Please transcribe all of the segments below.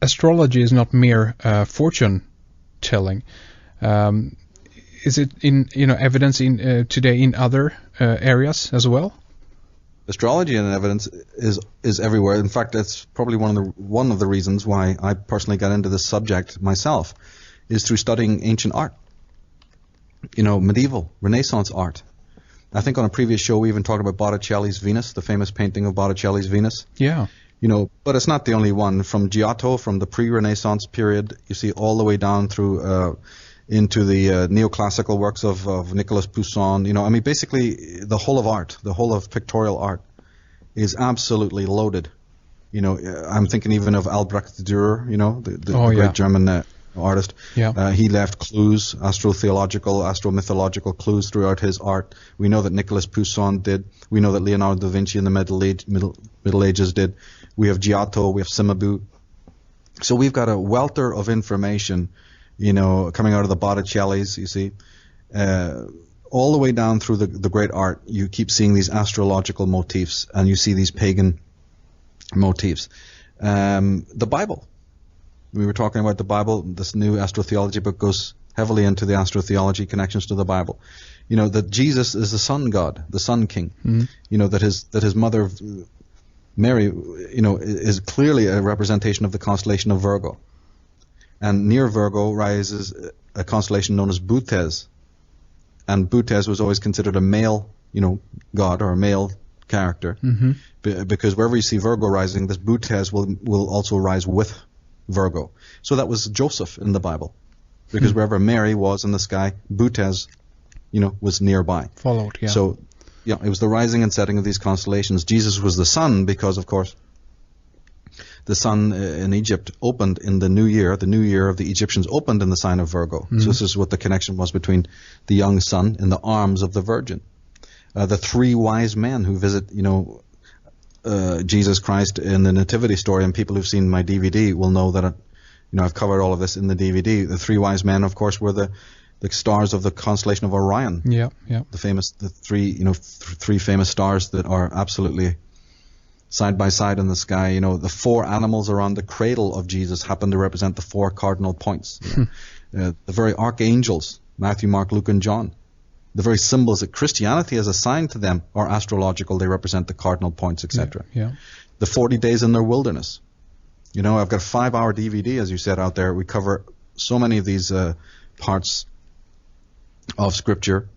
astrology is not mere fortune telling. Is it in evidence in today in other areas as well? Astrology and evidence is everywhere. In fact, that's probably one of the reasons why I personally got into this subject myself, is through studying ancient art. Medieval, Renaissance art. I think on a previous show we even talked about Botticelli's Venus, the famous painting of Botticelli's Venus. Yeah. But it's not the only one. From Giotto, from the pre-Renaissance period, you see all the way down through into the neoclassical works of Nicolas Poussin. Basically the whole of art, the whole of pictorial art is absolutely loaded. I'm thinking even of Albrecht Dürer, the great German artist. Yeah. He left clues, astrotheological, astromythological clues throughout his art. We know that Nicolas Poussin did. We know that Leonardo da Vinci in the Middle Ages did. We have Giotto, we have Cimabue. So we've got a welter of information, coming out of the Botticellis, you see. All the way down through the great art, you keep seeing these astrological motifs, and you see these pagan motifs. The Bible. We were talking about the Bible. This new astrotheology book goes heavily into the astrotheology connections to the Bible. That Jesus is the Sun God, the Sun King. Mm-hmm. That his mother Mary, is clearly a representation of the constellation of Virgo. And near Virgo rises a constellation known as Butes. And Butes was always considered a male, god or a male character. Mm-hmm. Because wherever you see Virgo rising, this Butes will also rise with Virgo. So that was Joseph in the Bible. Because wherever Mary was in the sky, Butes, was nearby. Followed, yeah. So, it was the rising and setting of these constellations. Jesus was the sun because, of course, the sun in Egypt opened in the new year of the Egyptians opened in the sign of Virgo. Mm-hmm. So this is what the connection was between the young sun in the arms of the Virgin. The three wise men who visit, Jesus Christ in the Nativity story, and people who've seen my DVD will know that, I've covered all of this in the DVD. The three wise men, of course, were the stars of the constellation of Orion. Yeah. The three famous stars that are absolutely side by side in the sky. The four animals around the cradle of Jesus happen to represent the four cardinal points. The very archangels, Matthew, Mark, Luke, and John. The very symbols that Christianity has assigned to them are astrological. They represent the cardinal points, etc. Yeah. The 40 days in their wilderness. I've got a 5-hour DVD, as you said, out there. We cover so many of these parts of Scripture,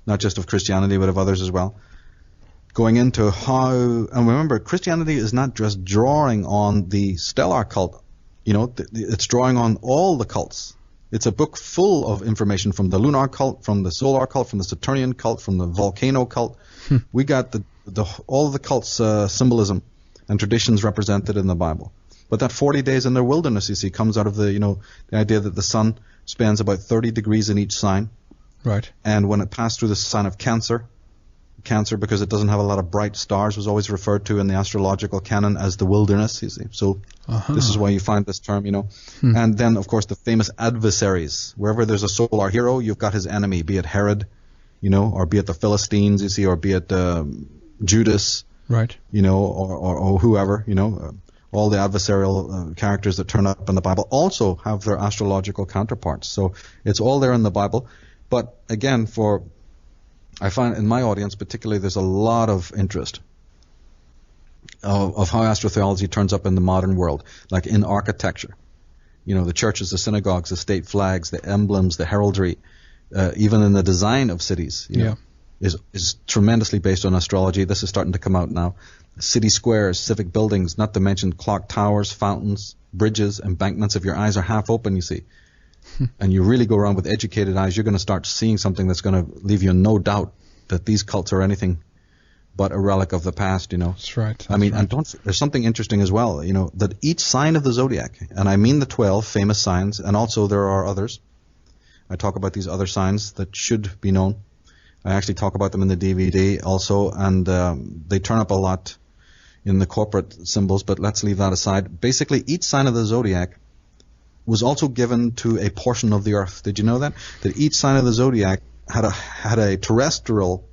not just of Christianity, but of others as well. Going into how, and remember, Christianity is not just drawing on the stellar cult, it's drawing on all the cults. It's a book full of information from the lunar cult, from the solar cult, from the Saturnian cult, from the volcano cult. We got all of the cults' symbolism and traditions represented in the Bible. But that 40 days in their wilderness, you see, comes out of the idea that the sun spans about 30 degrees in each sign. Right. And when it passed through the sign of Cancer, because it doesn't have a lot of bright stars, was always referred to in the astrological canon as the wilderness, you see. So this is why you find this term, And then, of course, the famous adversaries. Wherever there's a solar hero, you've got his enemy, be it Herod, or be it the Philistines, you see, or be it Judas, right? Or whoever, all the adversarial characters that turn up in the Bible also have their astrological counterparts. So it's all there in the Bible. But again, I find in my audience particularly, there's a lot of interest of how astrotheology turns up in the modern world, like in architecture. The churches, the synagogues, the state flags, the emblems, the heraldry, even in the design of cities, is tremendously based on astrology. This is starting to come out now. City squares, civic buildings, not to mention clock towers, fountains, bridges, embankments. If your eyes are half open, you see, and you really go around with educated eyes, you're going to start seeing something that's going to leave you in no doubt that these cults are anything but a relic of the past, That's right. And there's something interesting as well, that each sign of the zodiac, and I mean the 12 famous signs, and also there are others. I talk about these other signs that should be known. I actually talk about them in the DVD also, and they turn up a lot in the corporate symbols, but let's leave that aside. Basically, each sign of the zodiac was also given to a portion of the earth. Did you know that? That each sign of the zodiac had a terrestrial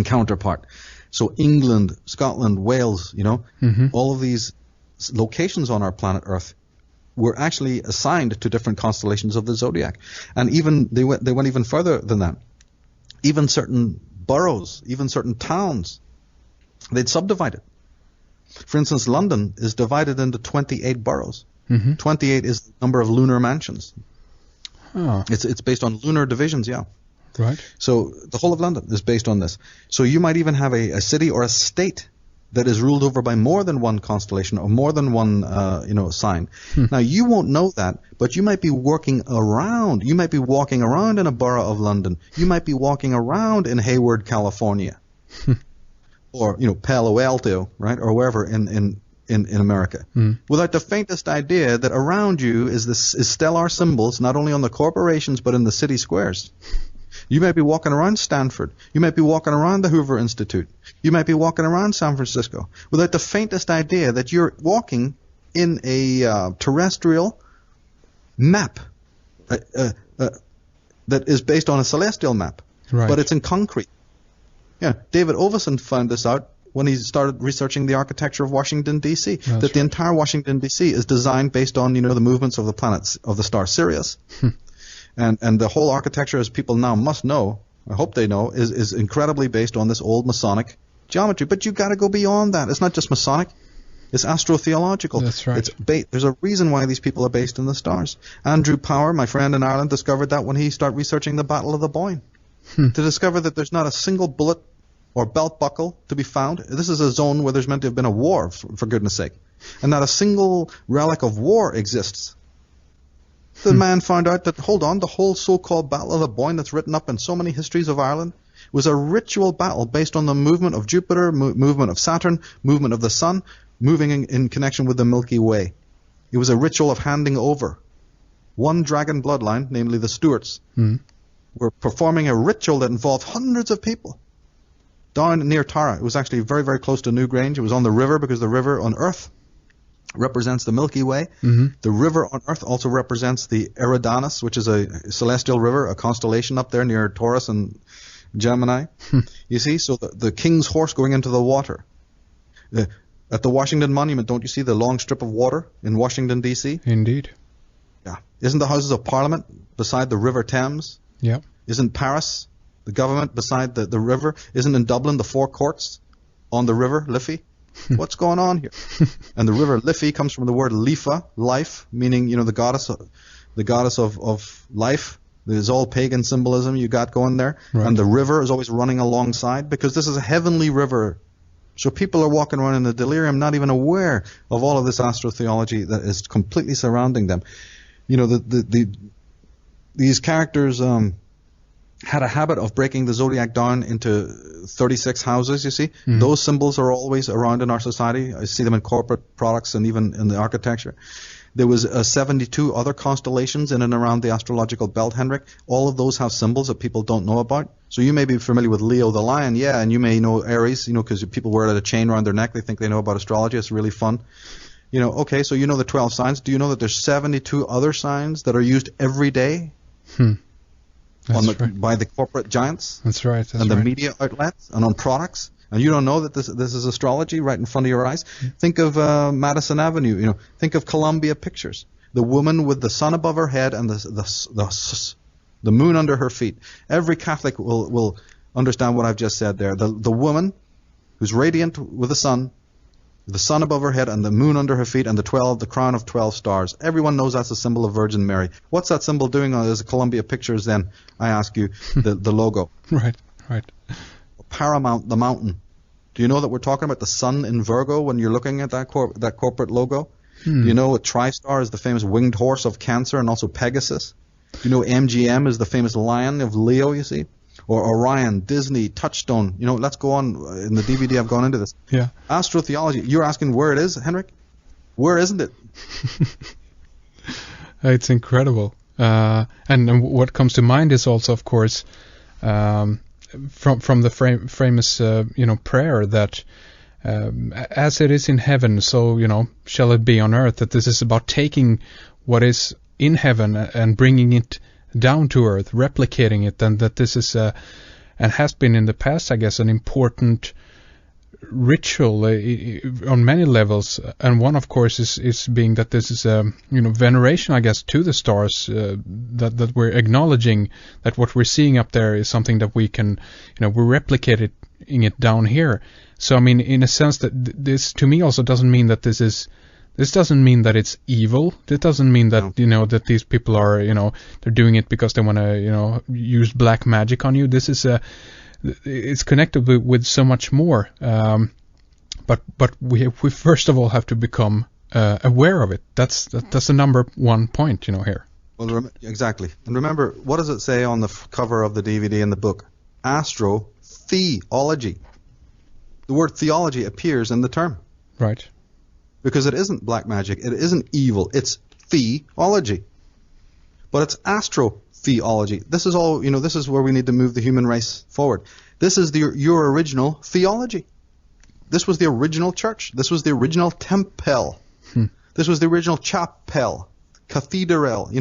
counterpart. So England, Scotland, Wales, all of these locations on our planet Earth were actually assigned to different constellations of the zodiac. And even they went even further than that. Even certain boroughs, even certain towns, they'd subdivide it. For instance, London is divided into 28 boroughs. 28 is the number of lunar mansions. Oh. It's based on lunar divisions, yeah. Right. So the whole of London is based on this. So you might even have a city or a state that is ruled over by more than one constellation or more than one sign. Now you won't know that, but you might be working around. You might be walking around in a borough of London. You might be walking around in Hayward, California, or Palo Alto, right, or wherever in America, without the faintest idea that around you is stellar symbols, not only on the corporations but in the city squares. You might be walking around Stanford. You might be walking around the Hoover Institute. You might be walking around San Francisco without the faintest idea that you're walking in a terrestrial map that is based on a celestial map, right. But it's in concrete. Yeah, David Oveson found this out when he started researching the architecture of Washington, D.C., that the entire Washington, D.C. is designed based on, the movements of the planets, of the star Sirius. And the whole architecture, as people now must know, I hope they know, is incredibly based on this old Masonic geometry. But you've got to go beyond that. It's not just Masonic. It's astrotheological. That's right. There's a reason why these people are based in the stars. Andrew Power, my friend in Ireland, discovered that when he started researching the Battle of the Boyne. To discover that there's not a single bullet or belt buckle to be found. This is a zone where there's meant to have been a war, for goodness sake. And not a single relic of war exists. The man found out that, hold on, the whole so-called Battle of the Boyne that's written up in so many histories of Ireland was a ritual battle based on the movement of Jupiter, movement of Saturn, movement of the Sun, moving in connection with the Milky Way. It was a ritual of handing over. One dragon bloodline, namely the Stuarts, were performing a ritual that involved hundreds of people. Down near Tara. It was actually very, very close to Newgrange. It was on the river because the river on Earth represents the Milky Way. The river on Earth also represents the Eridanus, which is a celestial river, a constellation up there near Taurus and Gemini. You see, so the king's horse going into the water. At the Washington Monument, don't you see the long strip of water in Washington, D.C.? Indeed. Yeah. Isn't the Houses of Parliament beside the River Thames? Yeah. Isn't Paris the government beside the river? Isn't in Dublin the four courts on the river Liffey? What's going on here? And the river Liffey comes from the word Lifa, life, meaning the goddess of life. There's all pagan symbolism you got going there, right. And the river is always running alongside because this is a heavenly river. So people are walking around in the delirium, not even aware of all of this astrotheology that is completely surrounding them. These characters had a habit of breaking the zodiac down into 36 houses, you see. Those symbols are always around in our society. I see them in corporate products and even in the architecture. There was 72 other constellations in and around the astrological belt, Henrik. All of those have symbols that people don't know about. So you may be familiar with Leo the lion, yeah, and you may know Aries, because people wear a chain around their neck. They think they know about astrology. It's really fun. Okay, so you know the 12 signs. Do you know that there's 72 other signs that are used every day? By the corporate giants. That's right. And the media outlets and on products. And you don't know that this is astrology right in front of your eyes. Think of Madison Avenue. Think of Columbia Pictures. The woman with the sun above her head and the moon under her feet. Every Catholic will understand what I've just said there. The woman who's radiant with the sun above her head and the moon under her feet and the crown of 12 stars. Everyone knows that's a symbol of Virgin Mary. What's that symbol doing as Columbia Pictures then? I ask you, the logo. Right. Paramount, the mountain. Do you know that we're talking about the sun in Virgo when you're looking at that corporate logo? Do you know TriStar is the famous winged horse of Cancer and also Pegasus? Do you know MGM is the famous lion of Leo, you see? Or Orion, Disney, Touchstone. Let's go on. In the DVD I've gone into this. Yeah. Astrotheology. You're asking where it is, Henrik? Where isn't it? It's incredible. And what comes to mind is also, of course, from the famous prayer that as it is in heaven, so shall it be on earth. That this is about taking what is in heaven and bringing it down to earth, replicating it, and that this is and has been in the past, I guess, an important ritual on many levels, and one, of course, is being that this is veneration, I guess, to the stars, that we're acknowledging that what we're seeing up there is something that we can, we're replicating it down here. So I mean, in a sense, that this to me also doesn't mean that this doesn't mean that it's evil. It doesn't mean that that these people are they're doing it because they want to use black magic on you. This is it's connected with so much more. But we first of all have to become aware of it. That's the number one point here. Well, exactly. And remember, what does it say on the cover of the DVD and the book? Astrotheology. The word theology appears in the term. Right. Because it isn't black magic, it isn't evil, it's theology. But it's astrotheology. This is all, this is where we need to move the human race forward. This is your original theology. This was the original church. This was the original temple. This was the original chapel, cathedral,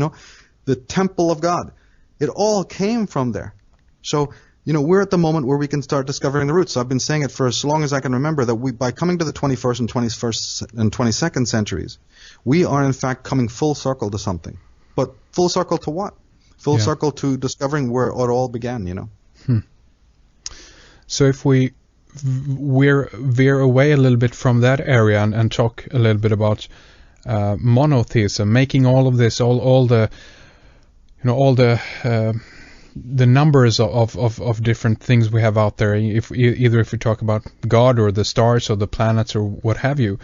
the temple of God. It all came from there. So, we're at the moment where we can start discovering the roots. So I've been saying it for as long as I can remember that by coming to the 21st and 21st and 22nd centuries, we are in fact coming full circle to something. But full circle to what? Full circle to discovering where it all began, So if we veer away a little bit from that area and talk a little bit about monotheism, making all of this, all the numbers of different things we have out there, either if we talk about God or the stars or the planets or what have you,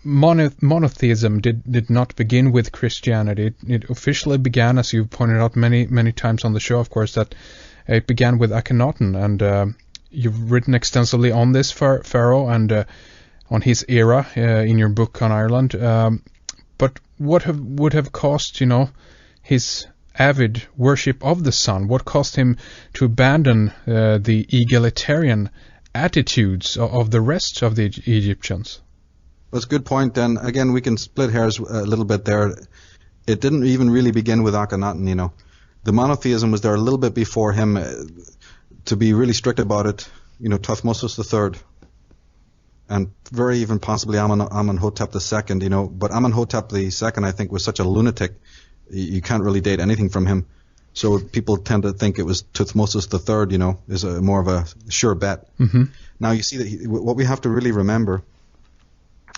monotheism did not begin with Christianity. It officially began, as you've pointed out many times on the show, of course, that it began with Akhenaten, and you've written extensively on this pharaoh and on his era in your book on Ireland. But what would have caused, his avid worship of the sun? What caused him to abandon the egalitarian attitudes of the rest of the Egyptians? That's a good point. And again, we can split hairs a little bit there. It didn't even really begin with Akhenaten, The monotheism was there a little bit before him. To be really strict about it, Thutmose III, and very even possibly Amenhotep II, But Amenhotep II, I think, was such a lunatic. You can't really date anything from him. So people tend to think it was Thutmose III, is more of a sure bet. Mm-hmm. Now you see that what we have to really remember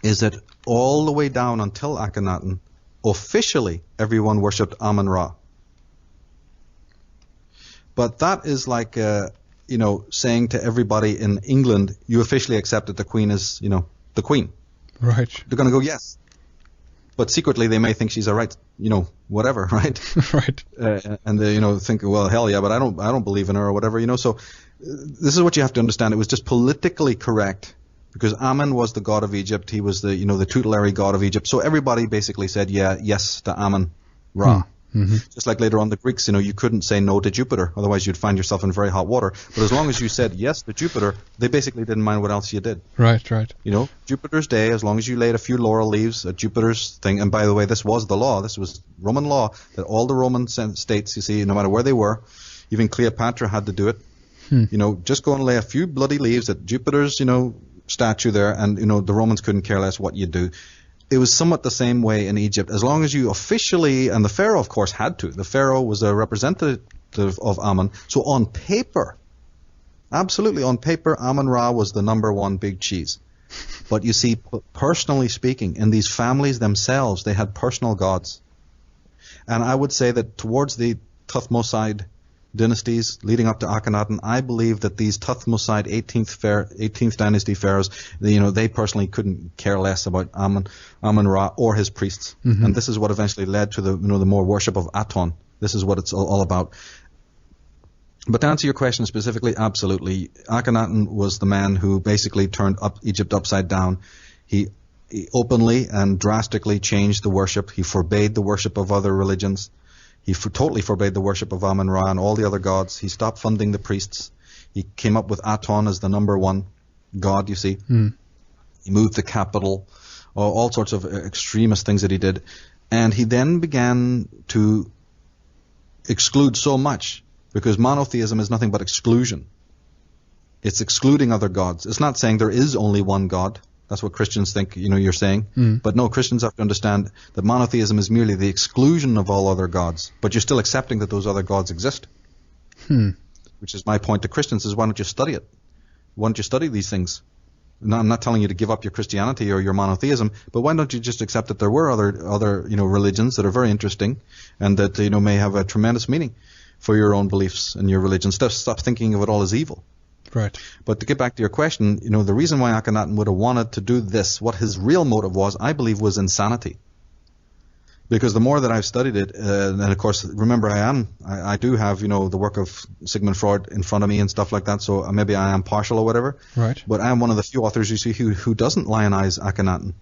is that all the way down until Akhenaten, officially everyone worshipped Amun-Ra. But that is like, saying to everybody in England, you officially accept that the Queen is, the Queen. Right. They're going to go, yes. But secretly they may think she's all right, whatever, right? Right. And they, think, well, hell yeah, but I don't believe in her or whatever, So this is what you have to understand. It was just politically correct because Amun was the god of Egypt. He was the, the tutelary god of Egypt. So everybody basically said, yes to Amun-Ra. Mm-hmm. Just like later on the Greeks, you couldn't say no to Jupiter, otherwise you'd find yourself in very hot water. But as long as you said yes to Jupiter, they basically didn't mind what else you did. Right. Jupiter's day, as long as you laid a few laurel leaves at Jupiter's thing, and by the way, this was the law, this was Roman law, that all the Roman states, you see, no matter where they were, even Cleopatra had to do it. Just go and lay a few bloody leaves at Jupiter's, statue there, and, the Romans couldn't care less what you do. It was somewhat the same way in Egypt. As long as you officially, and the Pharaoh, of course, had to. The Pharaoh was a representative of Amun. So on paper, absolutely on paper, Amun-Ra was the number one big cheese. But you see, personally speaking, in these families themselves, they had personal gods. And I would say that towards the Thutmoside dynasties leading up to Akhenaten, I believe that these Thutmoside 18th dynasty pharaohs, they personally couldn't care less about Amun-Ra or his priests. Mm-hmm. And this is what eventually led to the more worship of Aton. This is what it's all about. But to answer your question specifically, absolutely. Akhenaten was the man who basically turned Egypt upside down. He openly and drastically changed the worship. He forbade the worship of other religions. He totally forbade the worship of Amun-Ra and all the other gods. He stopped funding the priests. He came up with Aton as the number one god, you see. He moved the capital, all sorts of extremist things that he did. And he then began to exclude so much, because monotheism is nothing but exclusion. It's excluding other gods. It's not saying there is only one God. That's what Christians think, you're saying. But no, Christians have to understand that monotheism is merely the exclusion of all other gods. But you're still accepting that those other gods exist. Which is my point to Christians, is why don't you study it? Why don't you study these things? No, I'm not telling you to give up your Christianity or your monotheism, but why don't you just accept that there were other religions that are very interesting and that may have a tremendous meaning for your own beliefs and your religion. Stop thinking of it all as evil. Right. But to get back to your question, the reason why Akhenaten would have wanted to do this, what his real motive was, I believe, was insanity. Because the more that I've studied it, and of course, remember, I do have, the work of Sigmund Freud in front of me and stuff like that, so maybe I am partial or whatever. Right. But I am one of the few authors you see who doesn't lionize Akhenaten.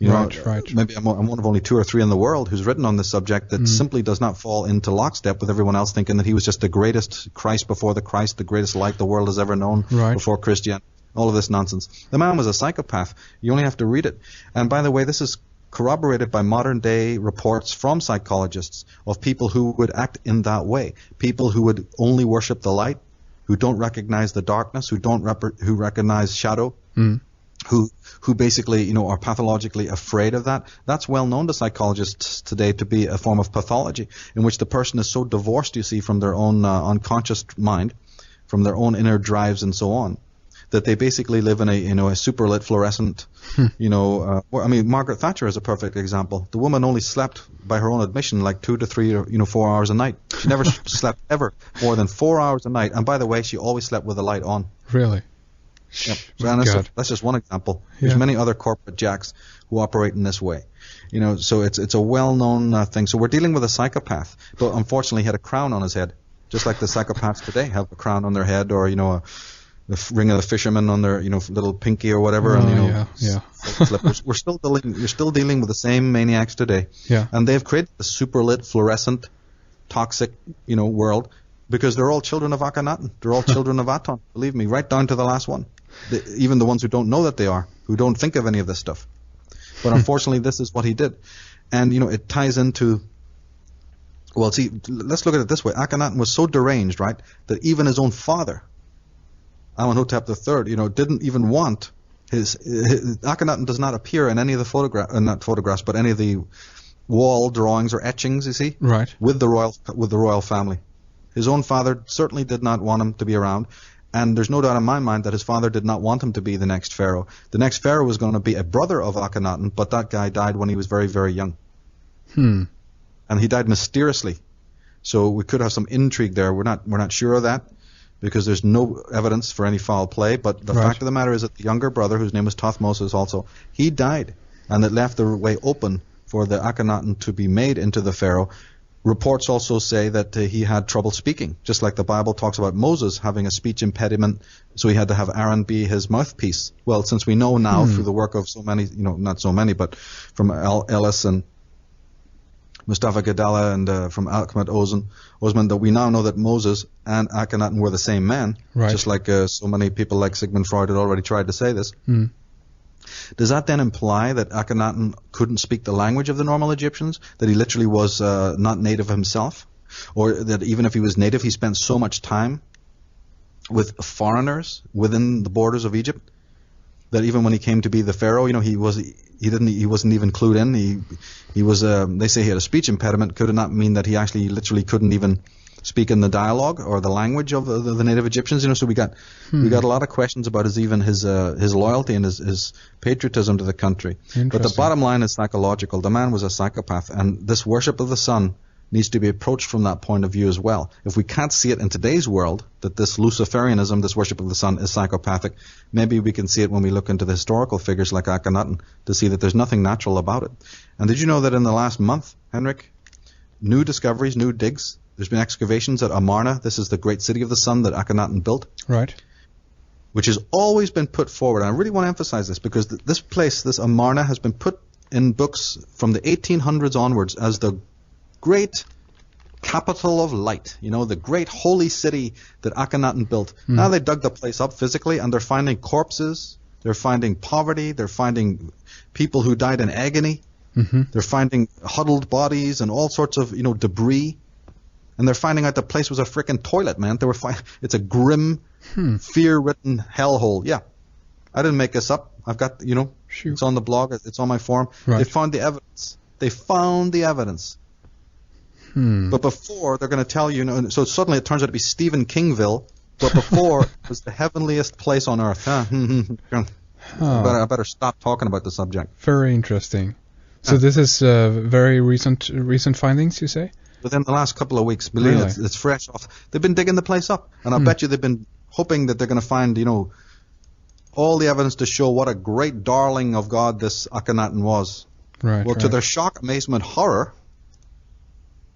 Right. Maybe I'm one of only 2 or 3 in the world who's written on this subject that simply does not fall into lockstep with everyone else thinking that he was just the greatest Christ before the Christ, the greatest light the world has ever known before Christianity. All of this nonsense. The man was a psychopath. You only have to read it. And by the way, this is corroborated by modern day reports from psychologists of people who would act in that way. People who would only worship the light, who don't recognize the darkness, who recognize shadow. Who basically, are pathologically afraid of that. That's well known to psychologists today to be a form of pathology in which the person is so divorced, you see, from their own unconscious mind, from their own inner drives and so on, that they basically live in a super lit fluorescent, Margaret Thatcher is a perfect example. The woman only slept, by her own admission, like 2 to 3 or 4 hours a night. She never slept ever more than 4 hours a night. And by the way, she always slept with the light on. Really? Yep. So that's just one example. There's many other corporate jacks who operate in this way. So it's a well-known thing. So we're dealing with a psychopath, but unfortunately he had a crown on his head, just like the psychopaths today have a crown on their head, or a ring of the fisherman on their little pinky or whatever. Slippers. You're still dealing with the same maniacs today. Yeah. And they've created a super lit, fluorescent, toxic world, because they're all children of Akhenaten. They're all children of Aton. Believe me, right down to the last one. Even the ones who don't know that they are, who don't think of any of this stuff. But unfortunately, this is what he did. And, it ties into, let's look at it this way. Akhenaten was so deranged, right, that even his own father, Amenhotep III, didn't even want Akhenaten does not appear in any of the not photographs, but any of the wall drawings or etchings, you see, right, with the royal family. His own father certainly did not want him to be around. And there's no doubt in my mind that his father did not want him to be the next pharaoh. The next pharaoh was going to be a brother of Akhenaten, but that guy died when he was very, very young. And he died mysteriously. So we could have some intrigue there. We're not sure of that, because there's no evidence for any foul play. But the fact of the matter is that the younger brother, whose name was Thothmosis also, he died, and it left the way open for the Akhenaten to be made into the pharaoh. Reports also say that he had trouble speaking, just like the Bible talks about Moses having a speech impediment, so he had to have Aaron be his mouthpiece. Well, since we know now through the work of so many, not so many, but from Ellis and Mustafa Gadala and from Ahmed Osman, that we now know that Moses and Akhenaten were the same man, just like so many people like Sigmund Freud had already tried to say this. Does that then imply that Akhenaten couldn't speak the language of the normal Egyptians, that he literally was not native himself, or that even if he was native, he spent so much time with foreigners within the borders of Egypt that even when he came to be the pharaoh, he wasn't even clued in. He was they say he had a speech impediment. Could it not mean that he actually literally couldn't even speak in the dialogue or the language of the native Egyptians? So we got a lot of questions about his loyalty and his patriotism to the country. But the bottom line is psychological. The man was a psychopath, and this worship of the sun needs to be approached from that point of view as well. If we can't see it in today's world, that this Luciferianism, this worship of the sun, is psychopathic, maybe we can see it when we look into the historical figures like Akhenaten to see that there's nothing natural about it. And did you know that in the last month, Henrik, new discoveries, new digs, there's been excavations at Amarna. This is the great city of the sun that Akhenaten built. Right. Which has always been put forward. And I really want to emphasize this because this place, this Amarna, has been put in books from the 1800s onwards as the great capital of light, the great holy city that Akhenaten built. Now they dug the place up physically, and they're finding corpses, they're finding poverty, they're finding people who died in agony, they're finding huddled bodies and all sorts of, debris. And they're finding out the place was a frickin' toilet, man. It's a grim, fear-ridden hellhole. Yeah. I didn't make this up. I've got, Shoot. It's on the blog. It's on my forum. Right. They found the evidence. But before, they're going to tell you, so suddenly it turns out to be Stephen Kingville, but before it was the heavenliest place on earth. I better stop talking about the subject. Very interesting. So this is very recent findings, you say? Within the last couple of weeks. Believe Really? It's fresh off. They've been digging the place up, and I bet you they've been hoping that they're going to find, all the evidence to show what a great darling of God this Akhenaten was. Right. Well, to their shock, amazement, horror,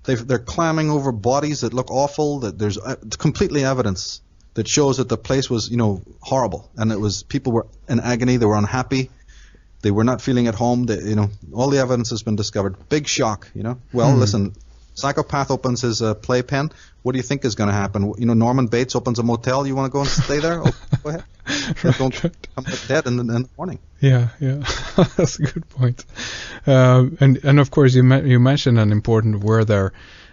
they're climbing over bodies that look awful. That there's completely evidence that shows that the place was, horrible, and it was people were in agony. They were unhappy. They were not feeling at home. All the evidence has been discovered. Big shock. Well, listen. Psychopath opens his playpen. What do you think is going to happen? Norman Bates opens a motel. You want to go and stay there? Oh, go ahead. Don't come back dead in the morning. Yeah. That's a good point. And of course, you mentioned an important word there,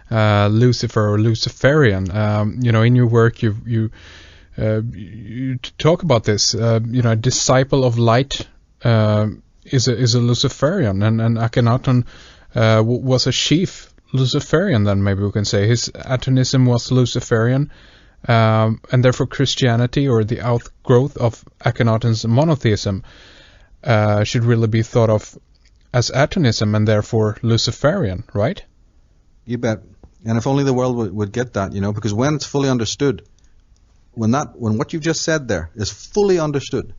Lucifer or Luciferian. In your work, you talk about this. A disciple of light is a Luciferian, and Akhenaten was a chief Luciferian, then maybe we can say. His atonism was Luciferian, and therefore Christianity, or the outgrowth of Akhenaten's monotheism, should really be thought of as atonism and therefore Luciferian, right? You bet. And if only the world would get that, because when it's fully understood, when what you've just said there is fully understood,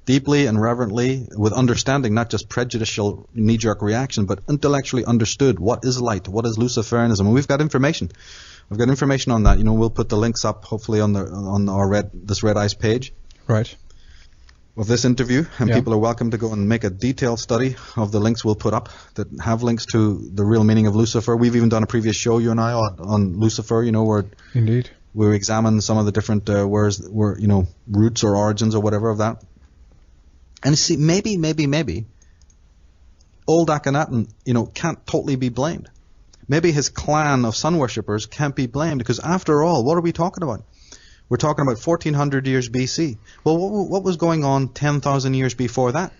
deeply and reverently, with understanding, not just prejudicial knee-jerk reaction, but intellectually understood what is light, what is Luciferianism, and we've got information. We've got information on that. We'll put the links up, hopefully, on our this Red Eyes page. Right. Of this interview, and people are welcome to go and make a detailed study of the links we'll put up that have links to the real meaning of Lucifer. We've even done a previous show, you and I, on Lucifer. Where indeed we examine some of the different roots or origins or whatever of that. And see, maybe, old Akhenaten, can't totally be blamed. Maybe his clan of sun worshippers can't be blamed, because after all, what are we talking about? We're talking about 1400 years BC. Well, what was going on 10,000 years before that?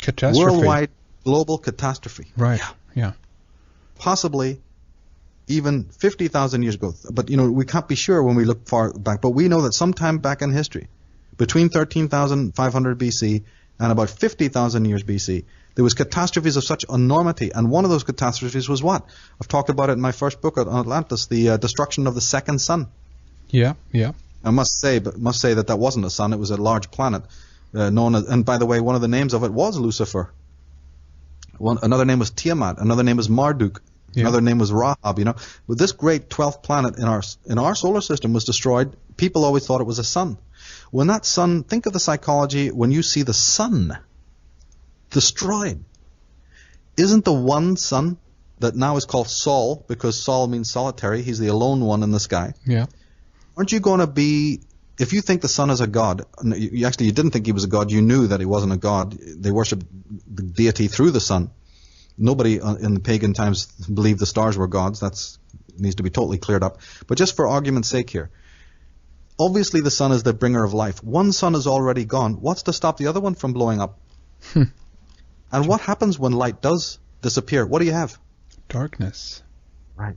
Catastrophe. Worldwide global catastrophe. Right, yeah. Possibly even 50,000 years ago. But, we can't be sure when we look far back. But we know that sometime back in history, between 13,500 BC and about 50,000 years BC, there was catastrophes of such enormity, and one of those catastrophes was what? I've talked about it in my first book on Atlantis, the destruction of the second sun. Yeah. I must say that wasn't a sun; it was a large planet known as. And by the way, one of the names of it was Lucifer. Another name was Tiamat. Another name was Marduk. Yeah. Another name was Rahab. With this great 12th planet in our solar system was destroyed, people always thought it was a sun. When that sun, think of the psychology when you see the sun destroyed. Isn't the one sun that now is called Sol, because Sol means solitary, he's the alone one in the sky. Yeah. Aren't you going to be, if you think the sun is a god, you didn't think he was a god, you knew that he wasn't a god. They worshipped the deity through the sun. Nobody in the pagan times believed the stars were gods. That needs to be totally cleared up. But just for argument's sake here, obviously the sun is the bringer of life. One sun is already gone. What's to stop the other one from blowing up? And what happens when light does disappear? What do you have? Darkness. Right.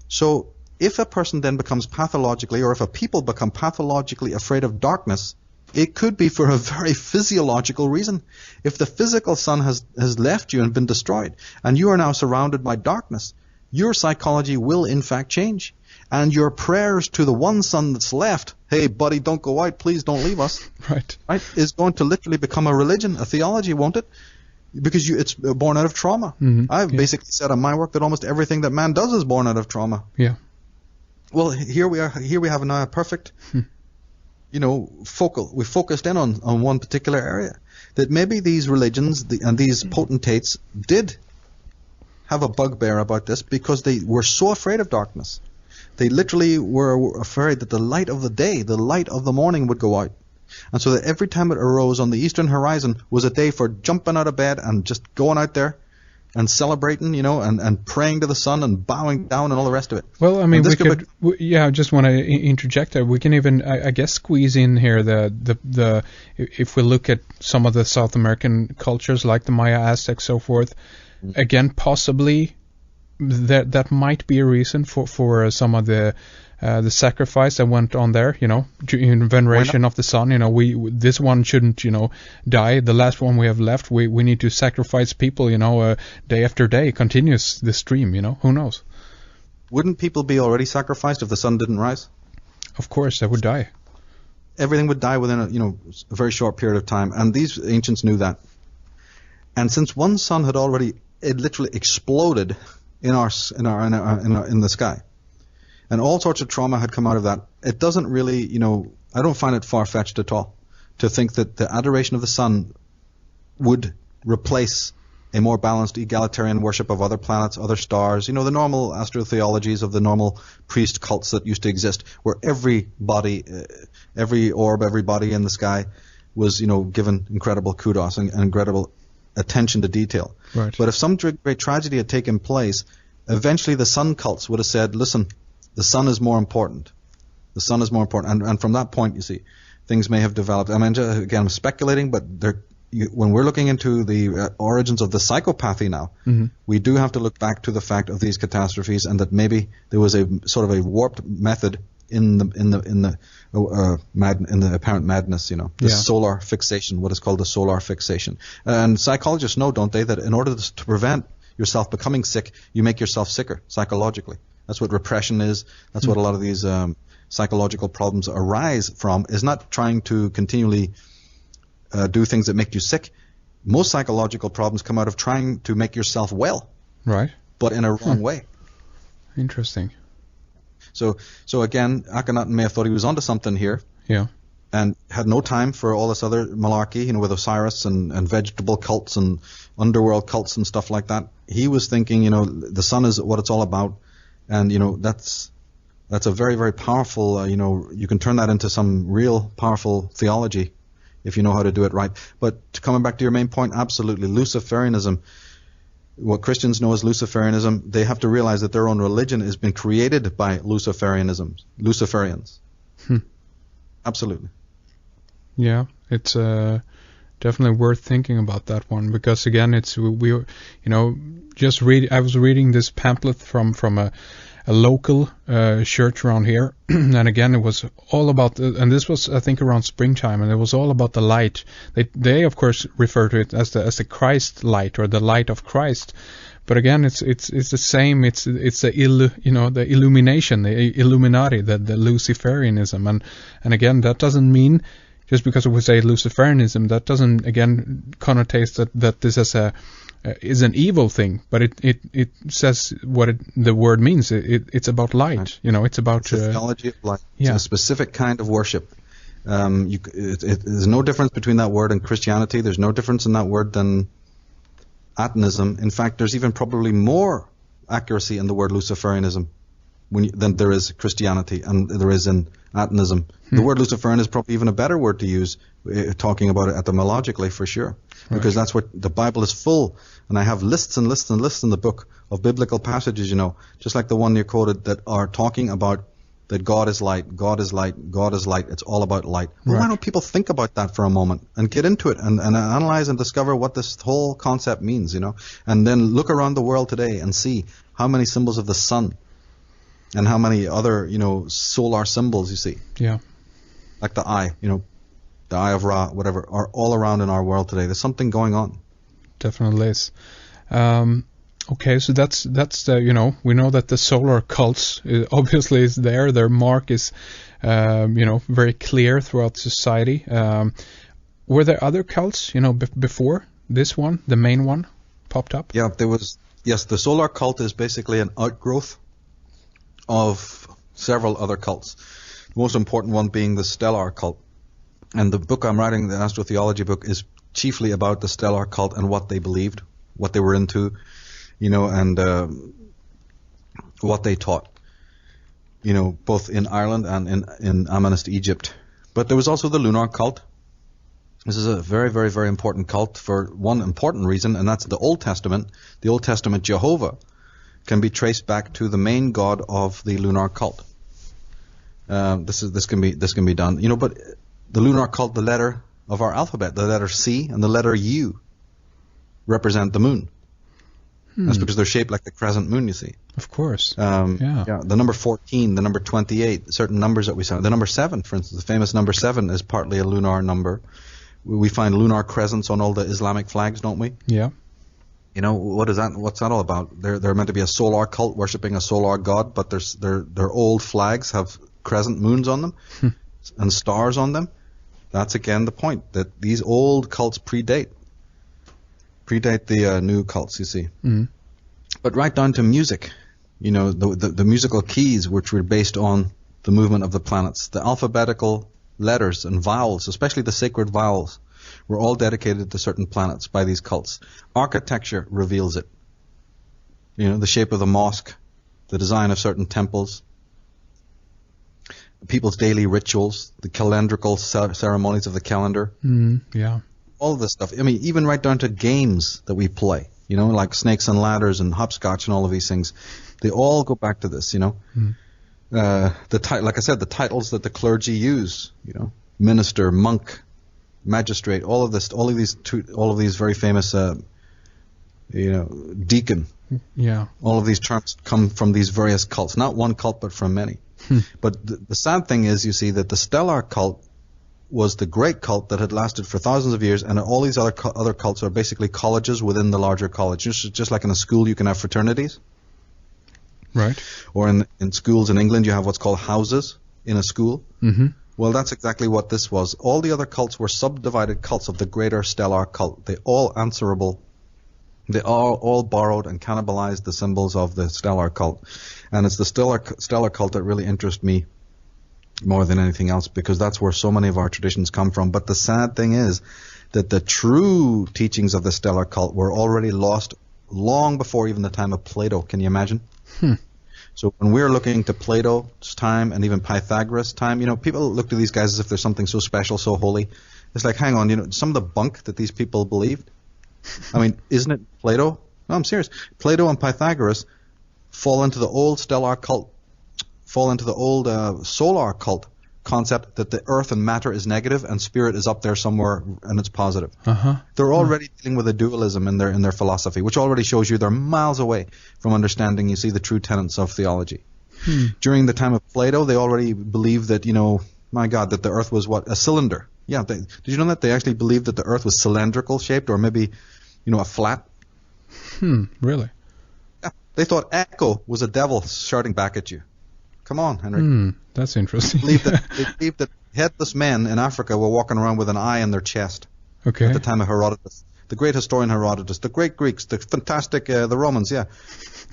So if a person then becomes pathologically, or if a people become pathologically afraid of darkness, it could be for a very physiological reason. If the physical sun has left you and been destroyed, and you are now surrounded by darkness, your psychology will in fact change. And your prayers to the one sun that's left, hey buddy, don't go out, please don't leave us, right, is going to literally become a religion, a theology, won't it? Because it's born out of trauma. Mm-hmm. I've basically said in my work that almost everything that man does is born out of trauma. Yeah. Well, here we are. Here we have now a perfect, focal. We focused in on one particular area. That maybe these religions and these potentates did have a bugbear about this, because they were so afraid of darkness. They literally were afraid that the light of the day, the light of the morning would go out. And so that every time it arose on the eastern horizon was a day for jumping out of bed and just going out there, and celebrating, and praying to the sun and bowing down and all the rest of it. Well, I mean, I just want to interject there. We can even, I guess, squeeze in here the if we look at some of the South American cultures like the Maya, Aztec, so forth. Again, possibly that might be a reason for some of the sacrifice that went on there, in veneration of the sun. This one shouldn't, die. The last one we have left, we need to sacrifice people, day after day, continuous the stream, who knows? Wouldn't people be already sacrificed if the sun didn't rise? Of course, they would die. Everything would die within a very short period of time, and these ancients knew that. And since one sun had it literally exploded in the sky, and all sorts of trauma had come out of that, it doesn't really, I don't find it far-fetched at all to think that the adoration of the sun would replace a more balanced egalitarian worship of other planets, other stars, the normal astrotheologies of the normal priest cults that used to exist, where every orb, every body in the sky was, given incredible kudos and incredible attention to detail. Right. But if some great tragedy had taken place, eventually the sun cults would have said, listen, the sun is more important. The sun is more important. And from that point, you see, things may have developed. I mean, again, I'm speculating, but when we're looking into the origins of the psychopathy now, we do have to look back to the fact of these catastrophes, and that maybe there was a sort of a warped method in the apparent madness, solar fixation, what is called the solar fixation. And psychologists know, don't they, that in order to prevent yourself becoming sick, you make yourself sicker psychologically. That's what repression is. That's what a lot of these psychological problems arise from, is not trying to continually do things that make you sick. Most psychological problems come out of trying to make yourself well. Right. But in a wrong way. Interesting. So again, Akhenaten may have thought he was onto something here. Yeah. And had no time for all this other malarkey, with Osiris and vegetable cults and underworld cults and stuff like that. He was thinking, the sun is what it's all about. And, that's a very, very powerful, you can turn that into some real powerful theology if you know how to do it right. But coming back to your main point, absolutely. Luciferianism, what Christians know as Luciferianism, they have to realize that their own religion has been created by Luciferians. Absolutely. Yeah, it's definitely worth thinking about that one, because again, I was reading this pamphlet from a local church around here, and again, it was all about, and this was, I think, around springtime, and it was all about the light. They of course refer to it as the Christ light, or the light of Christ. But again, it's the same. It's the illumination, the Illuminati, the Luciferianism, and again, that doesn't mean, just because we say Luciferianism, that doesn't again connotate that this is an evil thing. But it says what the word means. It's about light. Right. It's about the theology of light. It's a specific kind of worship. There's no difference between that word and Christianity. There's no difference in that word than Atonism. In fact, there's even probably more accuracy in the word Luciferianism than there is Christianity and there is in Atonism. The word Luciferian is probably even a better word to use, talking about it etymologically, for sure. Because that's what the Bible is full. And I have lists and lists and lists in the book of biblical passages, just like the one you quoted, that are talking about that God is light, God is light, God is light. It's all about light. Well, why don't people think about that for a moment and get into it and analyze and discover what this whole concept means, and then look around the world today and see how many symbols of the sun and how many other, solar symbols you see. Yeah. Like the eye, the eye of Ra, whatever, are all around in our world today. There's something going on. Definitely is. Okay, so that's the, we know that the solar cults obviously is there. Their mark is, very clear throughout society. Were there other cults, before this one, the main one, popped up? Yeah, there was. Yes, the solar cult is basically an outgrowth of several other cults. The most important one being the stellar cult. And the book I'm writing, the Astrotheology book, is chiefly about the stellar cult and what they believed, what they were into, and what they taught, both in Ireland and in Amanist Egypt. But there was also the lunar cult, This is a very, very, very important cult for one important reason, and that's the Old Testament. The Old Testament Jehovah can be traced back to the main god of the lunar cult. This can be done. You know, but the lunar cult, the letter of our alphabet, the letter C and the letter U, represent the moon. That's because they're shaped like the crescent moon, you see. Of course. Yeah. The number 14, the number 28, certain numbers that we saw. The number 7, for instance, the famous number 7 is partly a lunar number. We find lunar crescents on all the Islamic flags, don't we? Yeah. You know, what's that all about? They're meant to be a solar cult worshipping a solar god, but their old flags have crescent moons on them and stars on them. That's again the point, that these old cults predate the new cults, you see. Mm. But right down to music, you know, the musical keys, which were based on the movement of the planets, the alphabetical letters and vowels, especially the sacred vowels, were all dedicated to certain planets by these cults. Architecture reveals it. You know, the shape of the mosque, the design of certain temples, people's daily rituals, the calendrical ceremonies of the calendar. Yeah. All of this stuff. I mean, even right down to games that we play, you know, like snakes and ladders and hopscotch and all of these things. They all go back to this, you know. Like I said, the titles that the clergy use, you know, minister, monk, magistrate, all of these very famous, you know, deacon. Yeah. All of these terms come from these various cults, not one cult, but from many. But the sad thing is, you see, that the stellar cult was the great cult that had lasted for thousands of years, and all these other cults are basically colleges within the larger college. Just like in a school, you can have fraternities. Right. Or in schools in England, you have what's called houses in a school. Mm-hmm. Well, that's exactly what this was. All the other cults were subdivided cults of the greater stellar cult. They all answerable. They all borrowed and cannibalized the symbols of the stellar cult. And it's the stellar cult that really interests me more than anything else, because that's where so many of our traditions come from. But the sad thing is that the true teachings of the stellar cult were already lost long before even the time of Plato. Can you imagine? So when we're looking to Plato's time and even Pythagoras' time, you know, people look to these guys as if there's something so special, so holy. It's like, hang on, you know, some of the bunk that these people believed. I mean, isn't it Plato? No, I'm serious. Plato and Pythagoras fall into the old stellar cult, fall into the old solar cult concept that the earth and matter is negative and spirit is up there somewhere and it's positive. They're already dealing with a dualism in their philosophy, which already shows you they're miles away from understanding, you see, the true tenets of theology. During the time of Plato, they already believed that, you know, my God, that the earth was what? A cylinder. Yeah, did you know that? They actually believed that the earth was cylindrical shaped, or maybe, you know, a flat. Really? Yeah. They thought echo was a devil shouting back at you. Come on, Henry. That's interesting. They believed that headless men in Africa were walking around with an eye in their chest. Okay. At the time of Herodotus. The great historian Herodotus, the great Greeks, the fantastic, the Romans, yeah.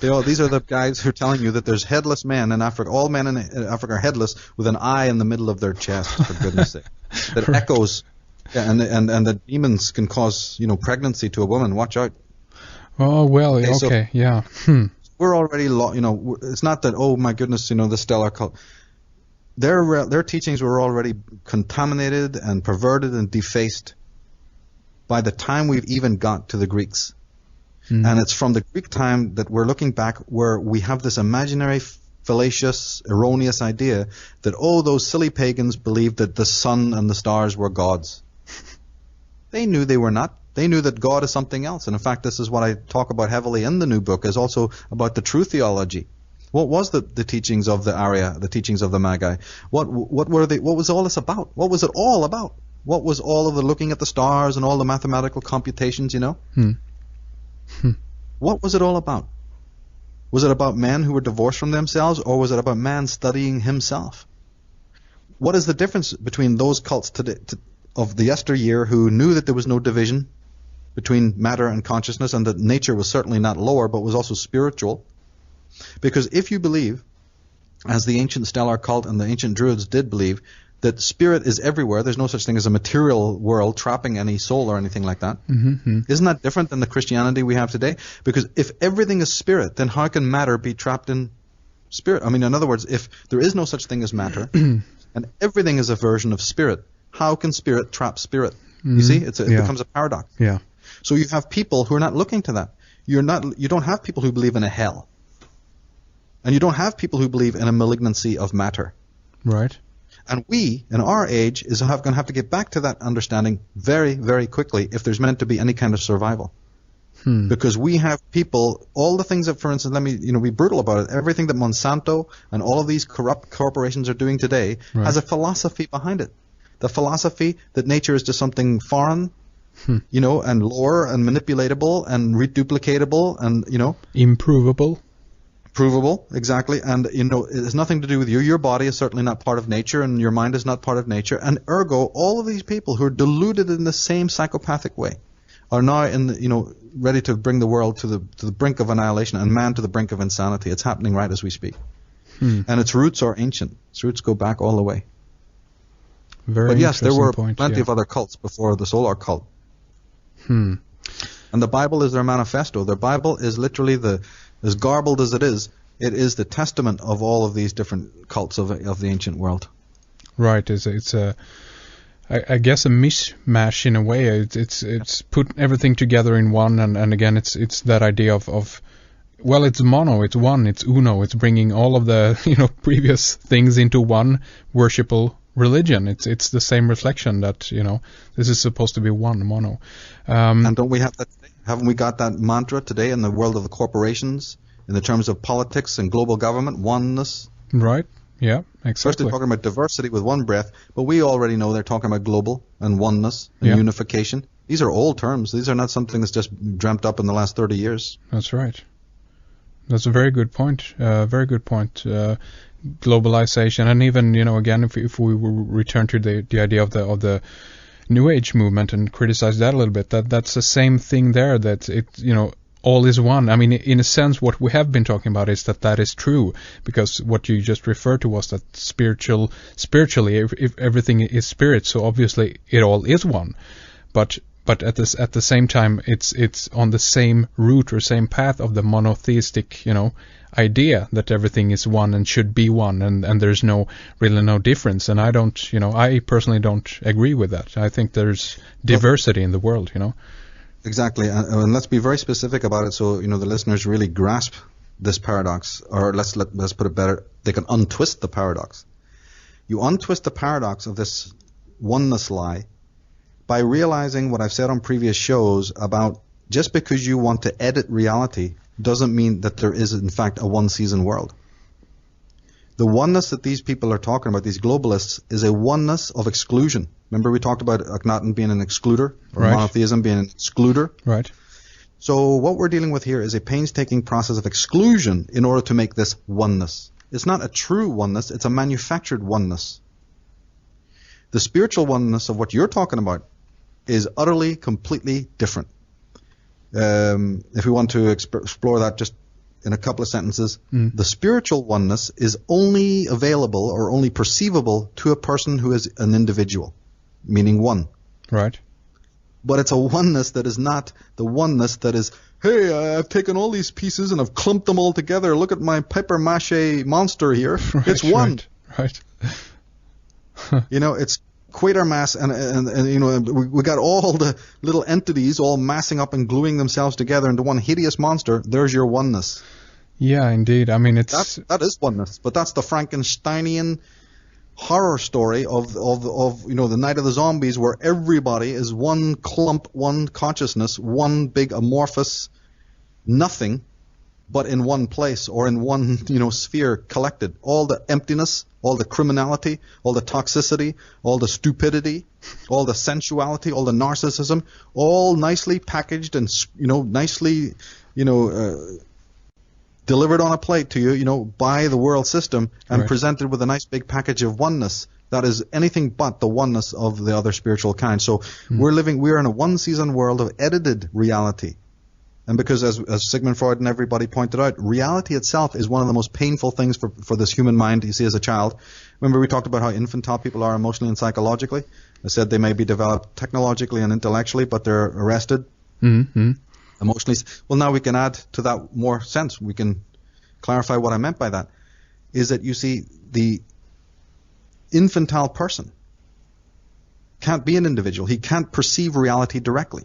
These are the guys who are telling you that there's headless men in Africa. All men in Africa are headless with an eye in the middle of their chest, for goodness sake. That echoes, yeah, and that demons can cause, you know, pregnancy to a woman. Watch out. Oh, well, okay, yeah. We're already, you know, it's not that, oh my goodness, you know, the stellar cult. Their teachings were already contaminated and perverted and defaced by the time we've even got to the Greeks. And it's from the Greek time that we're looking back where we have this imaginary, fallacious, erroneous idea that, oh, those silly pagans believed that the sun and the stars were gods. They knew they were not. They knew that God is something else. And in fact, this is what I talk about heavily in the new book, is also about the true theology. What was the teachings of the Arya, the teachings of the Magi? What were they? What was all this about? What was it all about? What was all of the looking at the stars and all the mathematical computations, you know? What was it all about? Was it about men who were divorced from themselves, or was it about man studying himself? What is the difference between those cults today, of the yesteryear, who knew that there was no division between matter and consciousness, and that nature was certainly not lower but was also spiritual? Because if you believe, as the ancient stellar cult and the ancient Druids did believe, that spirit is everywhere, there's no such thing as a material world trapping any soul or anything like that. Isn't that different than the Christianity we have today? Because if everything is spirit, then how can matter be trapped in spirit? I mean, in other words, if there is no such thing as matter, and everything is a version of spirit, how can spirit trap spirit? You see, it becomes a paradox. Yeah. So you have people who are not looking to that. You don't have people who believe in a hell. And you don't have people who believe in a malignancy of matter. Right. And we, in our age, is going to have to get back to that understanding very, very quickly if there's meant to be any kind of survival. Because we have people, all the things that, for instance, let me be brutal about it, everything that Monsanto and all of these corrupt corporations are doing today has a philosophy behind it. The philosophy that nature is just something foreign, and lower and manipulatable and reduplicatable and, improvable. Provable, exactly. And, it has nothing to do with you. Your body is certainly not part of nature, and your mind is not part of nature. And ergo, all of these people who are deluded in the same psychopathic way are now ready to bring the world to the brink of annihilation and man to the brink of insanity. It's happening right as we speak. And its roots are ancient. Its roots go back all the way. But yes, there were plenty of other cults before the solar cult. And the Bible is their manifesto. Their Bible is literally as garbled as it is the testament of all of these different cults of the ancient world. Right. It's I guess a mishmash in a way. It's put everything together in one, and again it's that idea of well, it's mono, it's one, it's uno, it's bringing all of the previous things into one worshipable religion. It's the same reflection that this is supposed to be one mono. And don't we have that? Haven't we got that mantra today in the world of the corporations, in the terms of politics and global government, oneness? Right. Yeah, exactly. First they're talking about diversity with one breath, but we already know they're talking about global and oneness and unification. These are old terms. These are not something that's just dreamt up in the last 30 years. That's right. That's a very good point. Very good point. Globalization, and even again, if we return to the idea of the New Age movement and criticize that a little bit, that's the same thing there. That all is one. I mean, in a sense, what we have been talking about is that is true, because what you just referred to was that spiritually, if everything is spirit, so obviously it all is one. But at the same time, it's on the same route or same path of the monotheistic, idea that everything is one and should be one, and there's really no difference. And I personally don't agree with that. I think there's diversity in the world, Exactly, and let's be very specific about it so the listeners really grasp this paradox, or let's put it better, they can untwist the paradox. You untwist the paradox of this oneness lie by realizing what I've said on previous shows about just because you want to edit reality doesn't mean that there is in fact a one-season world. The oneness that these people are talking about, these globalists, is a oneness of exclusion. Remember we talked about Akhenaten being an excluder, or monotheism being an excluder? Right. So what we're dealing with here is a painstaking process of exclusion in order to make this oneness. It's not a true oneness, it's a manufactured oneness. The spiritual oneness of what you're talking about is utterly, completely different. If we want to explore that just in a couple of sentences, the spiritual oneness is only available or only perceivable to a person who is an individual, meaning one. Right. But it's a oneness that is not the oneness that is, hey, I've taken all these pieces and I've clumped them all together. Look at my paper mache monster here. Right, it's one. Right. It's Quatermass, and we got all the little entities all massing up and gluing themselves together into one hideous monster. There's your oneness. Yeah, indeed. I mean, that is oneness, but that's the Frankensteinian horror story of the Night of the Zombies, where everybody is one clump, one consciousness, one big amorphous nothing, but in one place or in one sphere collected. All the emptiness, all the criminality, all the toxicity, all the stupidity, all the sensuality, all the narcissism, all nicely packaged and nicely delivered on a plate to you, by the world system and presented with a nice big package of oneness that is anything but the oneness of the other spiritual kind. So we're in a one-season world of edited reality. And because, as Sigmund Freud and everybody pointed out, reality itself is one of the most painful things for this human mind you see as a child. Remember we talked about how infantile people are emotionally and psychologically? I said they may be developed technologically and intellectually, but they're arrested emotionally. Well, now we can add to that more sense. We can clarify what I meant by that. Is that, you see, the infantile person can't be an individual. He can't perceive reality directly.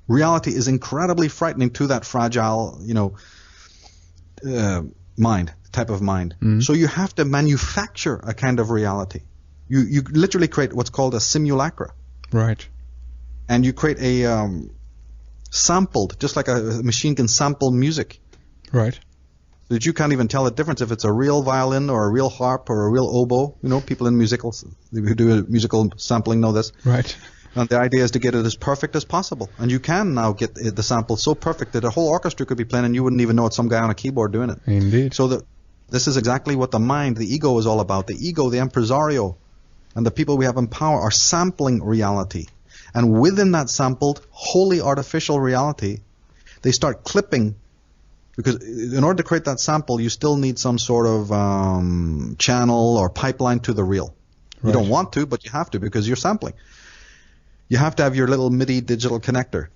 Reality is incredibly frightening to that fragile, mind, type of mind. So you have to manufacture a kind of reality. You literally create what's called a simulacra. Right. And you create a sampled, just like a machine can sample music. Right. So that you can't even tell the difference if it's a real violin or a real harp or a real oboe. People in musicals who do musical sampling know this. Right. And the idea is to get it as perfect as possible. And you can now get the sample so perfect that a whole orchestra could be playing and you wouldn't even know it's some guy on a keyboard doing it. Indeed. So this is exactly what the mind, the ego, is all about. The ego, the impresario, and the people we have in power are sampling reality. And within that sampled, wholly artificial reality, they start clipping, because in order to create that sample, you still need some sort of channel or pipeline to the real. Right. You don't want to, but you have to because you're sampling. You have to have your little MIDI digital connector.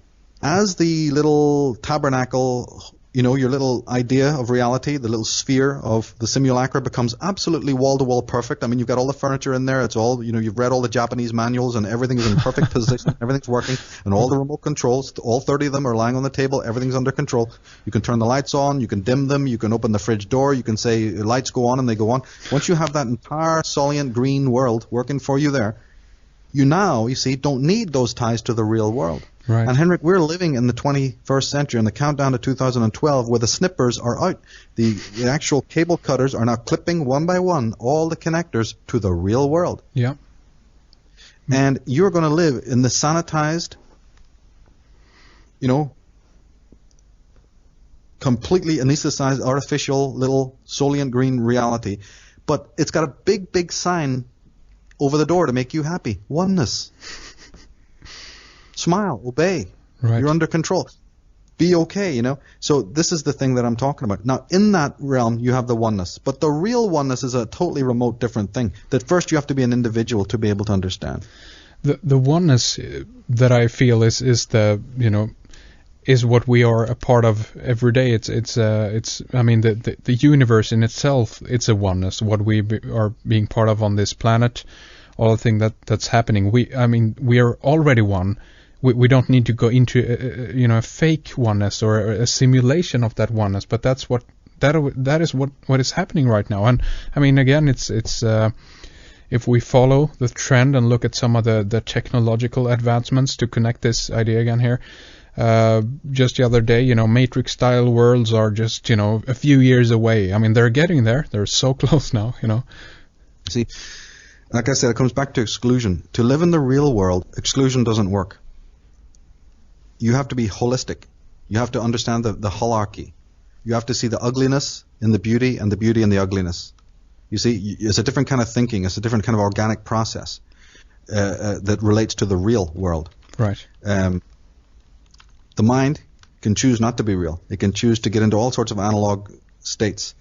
As the little tabernacle, your little idea of reality, the little sphere of the simulacra becomes absolutely wall-to-wall perfect. I mean, you've got all the furniture in there. It's all, you've read all the Japanese manuals and everything is in perfect position. Everything's working. And all the remote controls, all 30 of them are lying on the table. Everything's under control. You can turn the lights on. You can dim them. You can open the fridge door. You can say lights go on and they go on. Once you have that entire solient green world working for you there, you don't need those ties to the real world. Right. And Henrik, we're living in the 21st century, and the countdown to 2012, where the snippers are out. The actual cable cutters are now clipping one by one all the connectors to the real world. Yeah. And you're going to live in the sanitized, completely anesthetized, artificial little solient green reality. But it's got a big, big sign over the door to make you happy. Oneness. Smile, obey. Right. You're under control. Be okay, So this is the thing that I'm talking about. Now, in that realm, you have the oneness. But the real oneness is a totally remote, different thing. That first you have to be an individual to be able to understand. The oneness that I feel is what we are a part of every day. The universe in itself, it's a oneness. What we are being part of on this planet, all the thing that's happening. We are already one. We don't need to go into a fake oneness or a simulation of that oneness. But that is what is happening right now. And again, it's if we follow the trend and look at some of the technological advancements to connect this idea again here. Just the other day, Matrix-style worlds are just, a few years away. They're getting there. They're so close now, See, like I said, it comes back to exclusion. To live in the real world, exclusion doesn't work. You have to be holistic. You have to understand the hierarchy. You have to see the ugliness in the beauty and the beauty in the ugliness. You see, it's a different kind of thinking. It's a different kind of organic process that relates to the real world. Right. The mind can choose not to be real. It can choose to get into all sorts of analog states.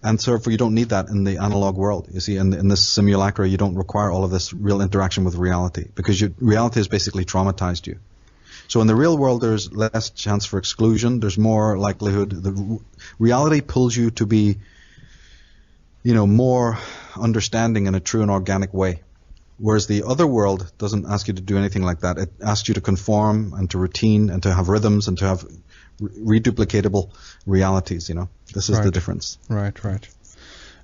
And therefore, you don't need that in the analog world. You see, in this simulacra, you don't require all of this real interaction with reality because reality has basically traumatized you. So in the real world, there's less chance for exclusion. There's more likelihood. The reality pulls you to be, more understanding in a true and organic way. Whereas the other world doesn't ask you to do anything like that. It asks you to conform and to routine and to have rhythms and to have reduplicatable realities. This is the difference. Right.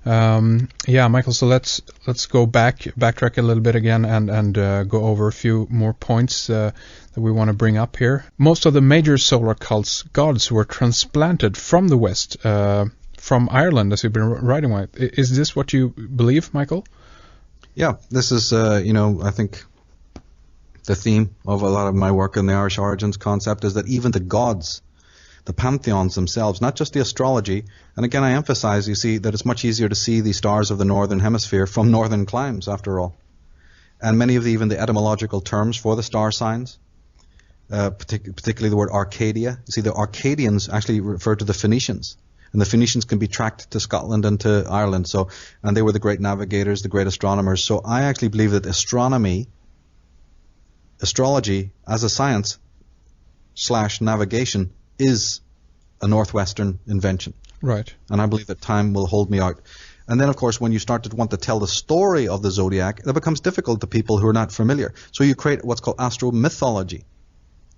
Michael. So let's backtrack a little bit again and go over a few more points that we want to bring up here. Most of the major solar cults gods were transplanted from the West, from Ireland, as you've been writing about. Is this what you believe, Michael? Yeah, this is, I think the theme of a lot of my work in the Irish origins concept is that even the gods, the pantheons themselves, not just the astrology, and again I emphasize, you see, that it's much easier to see the stars of the northern hemisphere from northern climes, after all. And many of even the etymological terms for the star signs, particularly the word Arcadia, you see, the Arcadians actually refer to the Phoenicians. And the Phoenicians can be tracked to Scotland and to Ireland. And they were the great navigators, the great astronomers. So I actually believe that astrology as a science / navigation is a Northwestern invention. Right. And I believe that time will hold me out. And then, of course, when you start to want to tell the story of the zodiac, it becomes difficult to people who are not familiar. So you create what's called astromythology.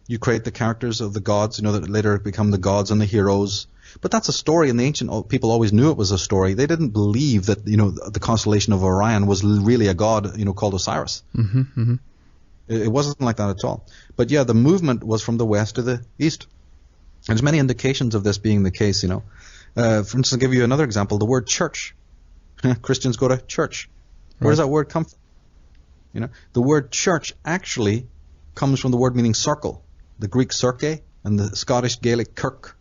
You create the characters of the gods, that later become the gods and the heroes. But that's a story, and the ancient people always knew it was a story. They didn't believe that, the constellation of Orion was really a god, called Osiris. Mm-hmm, mm-hmm. It wasn't like that at all. But yeah, the movement was from the west to the east. There's many indications of this being the case, For instance, I'll give you another example, the word church. Christians go to church. Where does that word come from? The word church actually comes from the word meaning circle. The Greek circe and the Scottish Gaelic kirk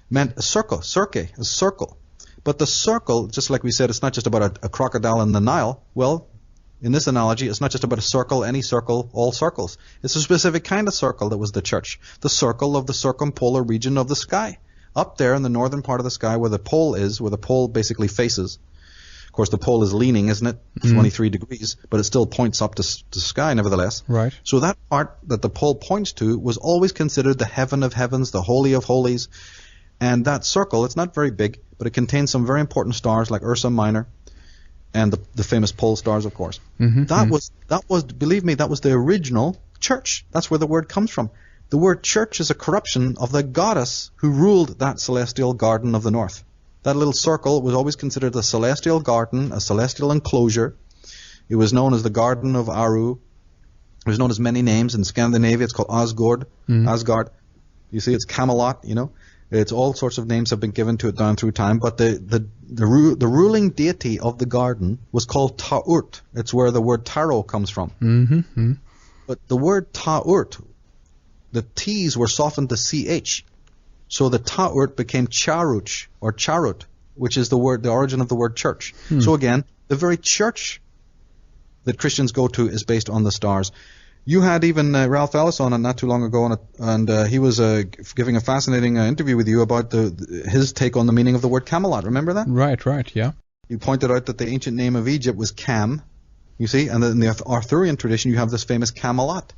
meant a circle, a circle. But the circle, just like we said, it's not just about a crocodile in the Nile. Well, in this analogy, it's not just about a circle, any circle, all circles. It's a specific kind of circle that was the church. The circle of the circumpolar region of the sky. Up there in the northern part of the sky where the pole is, where the pole basically faces. Of course, the pole is leaning, isn't it? 23 degrees, but it still points up to the sky nevertheless. Right. So that part that the pole points to was always considered the heaven of heavens, the holy of holies. And that circle, it's not very big, but it contains some very important stars like Ursa Minor and the famous pole stars, of course. That was, believe me, that was the original church. That's where the word comes from. The word church is a corruption of the goddess who ruled that celestial garden of the north. That little circle was always considered a celestial garden, a celestial enclosure. It was known as the Garden of Aru. It was known as many names. In Scandinavia, it's called Asgard. Asgard. You see, it's Camelot, It's all sorts of names have been given to it down through time. But the ruling deity of the garden was called Ta'urt. It's where the word tarot comes from. Mm-hmm. But the word Ta'urt, the T's were softened to CH. So the Ta'urt became Charuch or Charut, which is the origin of the word church. So again, the very church that Christians go to is based on the stars. You had even Ralph Ellis on it not too long ago, and he was giving a fascinating interview with you about his take on the meaning of the word Camelot. Remember that? Right, yeah. He pointed out that the ancient name of Egypt was Cam, you see, and in the Arthurian tradition you have this famous Camelot.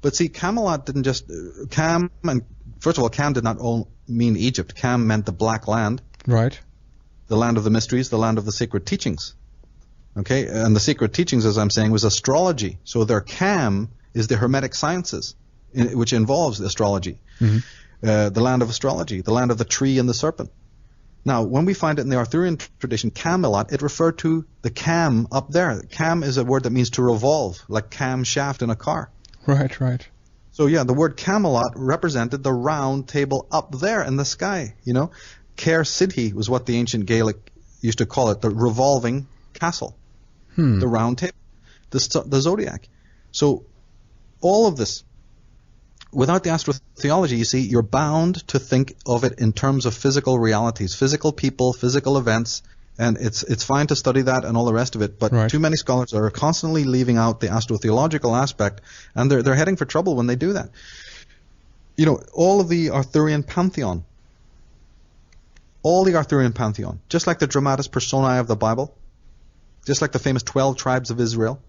But see, Camelot didn't just Cam, and first of all, Cam did not mean Egypt. Cam meant the Black Land, right? The land of the mysteries, the land of the sacred teachings. Okay, and the secret teachings, as I'm saying, was astrology. So their Cam is the Hermetic sciences, which involves astrology. The land of astrology, the land of the tree and the serpent. Now, when we find it in the Arthurian tradition, Camelot, it referred to the cam up there. Cam is a word that means to revolve, like camshaft in a car. Right. So yeah, the word Camelot represented the round table up there in the sky. Caer Sidhi was what the ancient Gaelic used to call it, the revolving castle. The round table, the zodiac. So all of this, without the astrotheology, you see, you're bound to think of it in terms of physical realities, physical people, physical events, and it's fine to study that and all the rest of it, but too many scholars are constantly leaving out the astrotheological aspect, and they're heading for trouble when they do that. All of the Arthurian pantheon, just like the dramatis personae of the Bible, just like the famous 12 tribes of Israel,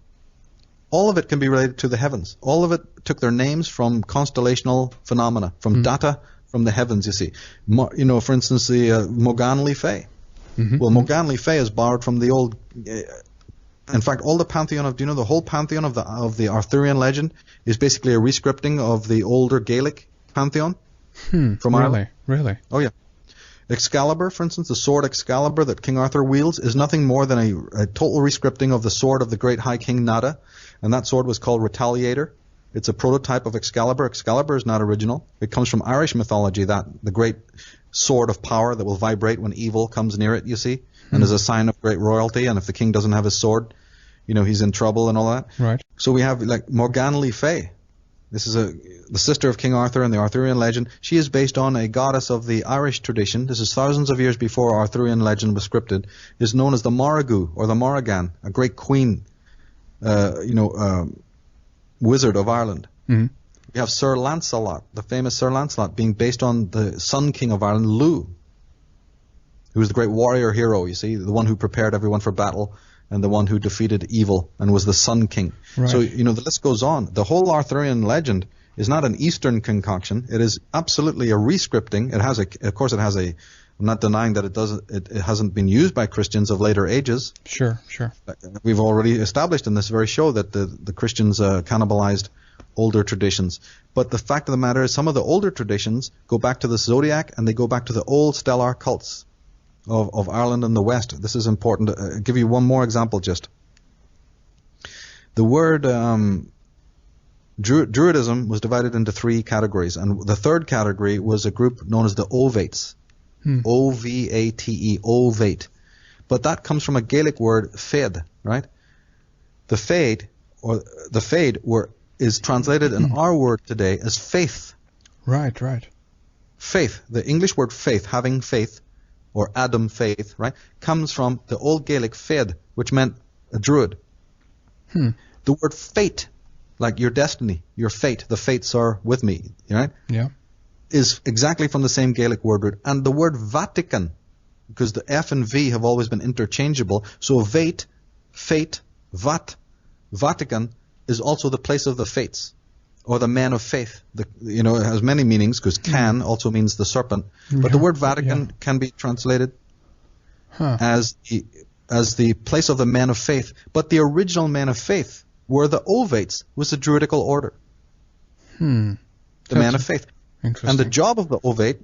all of it can be related to the heavens. All of it took their names from constellational phenomena, from data from the heavens, you see. For instance, the Morgan Le Fay. Well, Morgan Le Fay is borrowed from the old... in fact, all the pantheon of... the whole pantheon of the Arthurian legend is basically a rescripting of the older Gaelic pantheon from Ireland. Really? Oh, yeah. Excalibur, for instance, the sword Excalibur that King Arthur wields is nothing more than a total rescripting of the sword of the great High King Nada, and that sword was called Retaliator. It's a prototype of Excalibur. Excalibur is not original. It comes from Irish mythology, the great sword of power that will vibrate when evil comes near it, you see, and is a sign of great royalty, and if the king doesn't have his sword, he's in trouble and all that. Right. So we have like Morgan Le Fay. This is the sister of King Arthur in the Arthurian legend. She is based on a goddess of the Irish tradition. This is thousands of years before Arthurian legend was scripted. Is known as the Morrigu or the Morrigan, a great queen, wizard of Ireland. We have Sir Lancelot, the famous Sir Lancelot, being based on the Sun King of Ireland, Lugh, who was the great warrior hero, you see, the one who prepared everyone for battle, and the one who defeated evil and was the Sun King. Right. So, the list goes on. The whole Arthurian legend is not an Eastern concoction. It is absolutely a rescripting. It has I'm not denying that it hasn't been used by Christians of later ages. Sure. We've already established in this very show that the Christians cannibalized older traditions. But the fact of the matter is some of the older traditions go back to the zodiac, and they go back to the old stellar cults of Ireland and the West. This is important. I'll give you one more example just. The word Druidism was divided into 3 categories, and the third category was a group known as the Ovates. O-V-A-T-E, Ovate. But that comes from a Gaelic word, fed, right? The fade is translated in our word today as faith. Right. Faith, the English word faith, having faith, or Adam faith, right, comes from the old Gaelic fed, which meant a druid. The word fate, like your destiny, your fate, the fates are with me, right? Yeah. Is exactly from the same Gaelic word root. And the word Vatican, because the F and V have always been interchangeable, so fate, Vatican is also the place of the fates, or the man of faith. It has many meanings, because can also means the serpent. But the word Vatican can be translated as the place of the man of faith. But the original man of faith were the Ovates, was the Druidical order. The man of faith. And the job of the Ovate,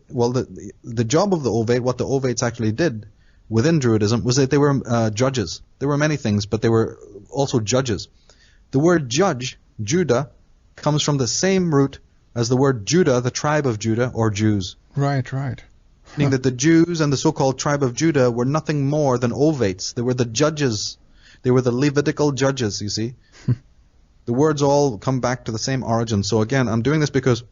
the job of the Ovate, what the Ovates actually did within Druidism was that they were judges. They were many things, but they were also judges. The word judge, Judah, comes from the same root as the word Judah, the tribe of Judah, or Jews. Right. Meaning that the Jews and the so-called tribe of Judah were nothing more than Ovates. They were the judges. They were the Levitical judges, you see. The words all come back to the same origin. So again, I'm doing this because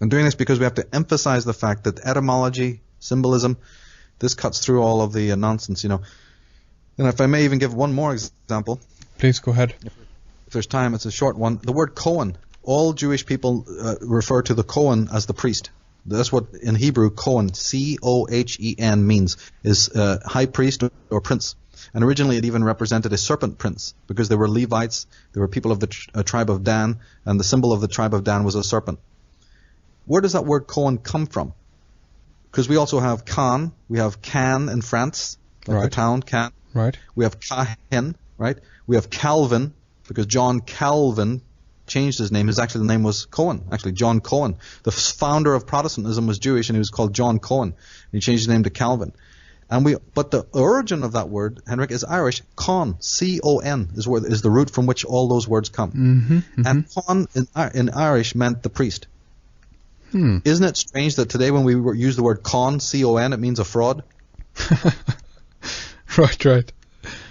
we have to emphasize the fact that etymology, symbolism, this cuts through all of the nonsense, And if I may even give one more example. Please go ahead. If there's time, it's a short one. The word Cohen. All Jewish people refer to the Cohen as the priest. That's what in Hebrew Cohen, C-O-H-E-N, means, is high priest or prince. And originally it even represented a serpent prince, because they were Levites, they were people of the tribe of Dan, and the symbol of the tribe of Dan was a serpent. Where does that word Cohen come from? Because we also have Caen, we have Caen in France, like the town Caen. Right. We have Caen, right? We have Calvin, because John Calvin changed his name. The name was Cohen, actually, John Cohen. The founder of Protestantism was Jewish, and he was called John Cohen. He changed his name to Calvin. But the origin of that word, Henrik, is Irish. Con, C-O-N, is the root from which all those words come. And con in Irish meant the priest. Isn't it strange that today when we use the word con, C-O-N, it means a fraud? Right.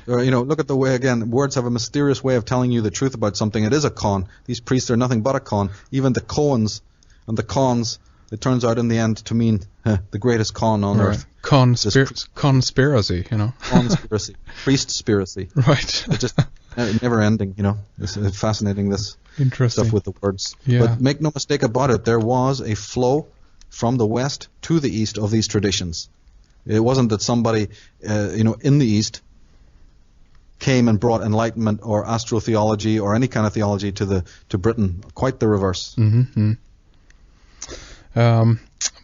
Or, look at the way, again, words have a mysterious way of telling you the truth about something. It is a con. These priests are nothing but a con. Even the Cohens and the cons, it turns out in the end to mean the greatest con on earth. Conspiracy, Conspiracy. Priest-spiracy. Right. It's just never ending, It's fascinating, this Interesting stuff with the words. Yeah. But make no mistake about it, there was a flow from the West to the East of these traditions. It wasn't that somebody, in the East came and brought enlightenment or astrotheology or any kind of theology to Britain. Quite the reverse.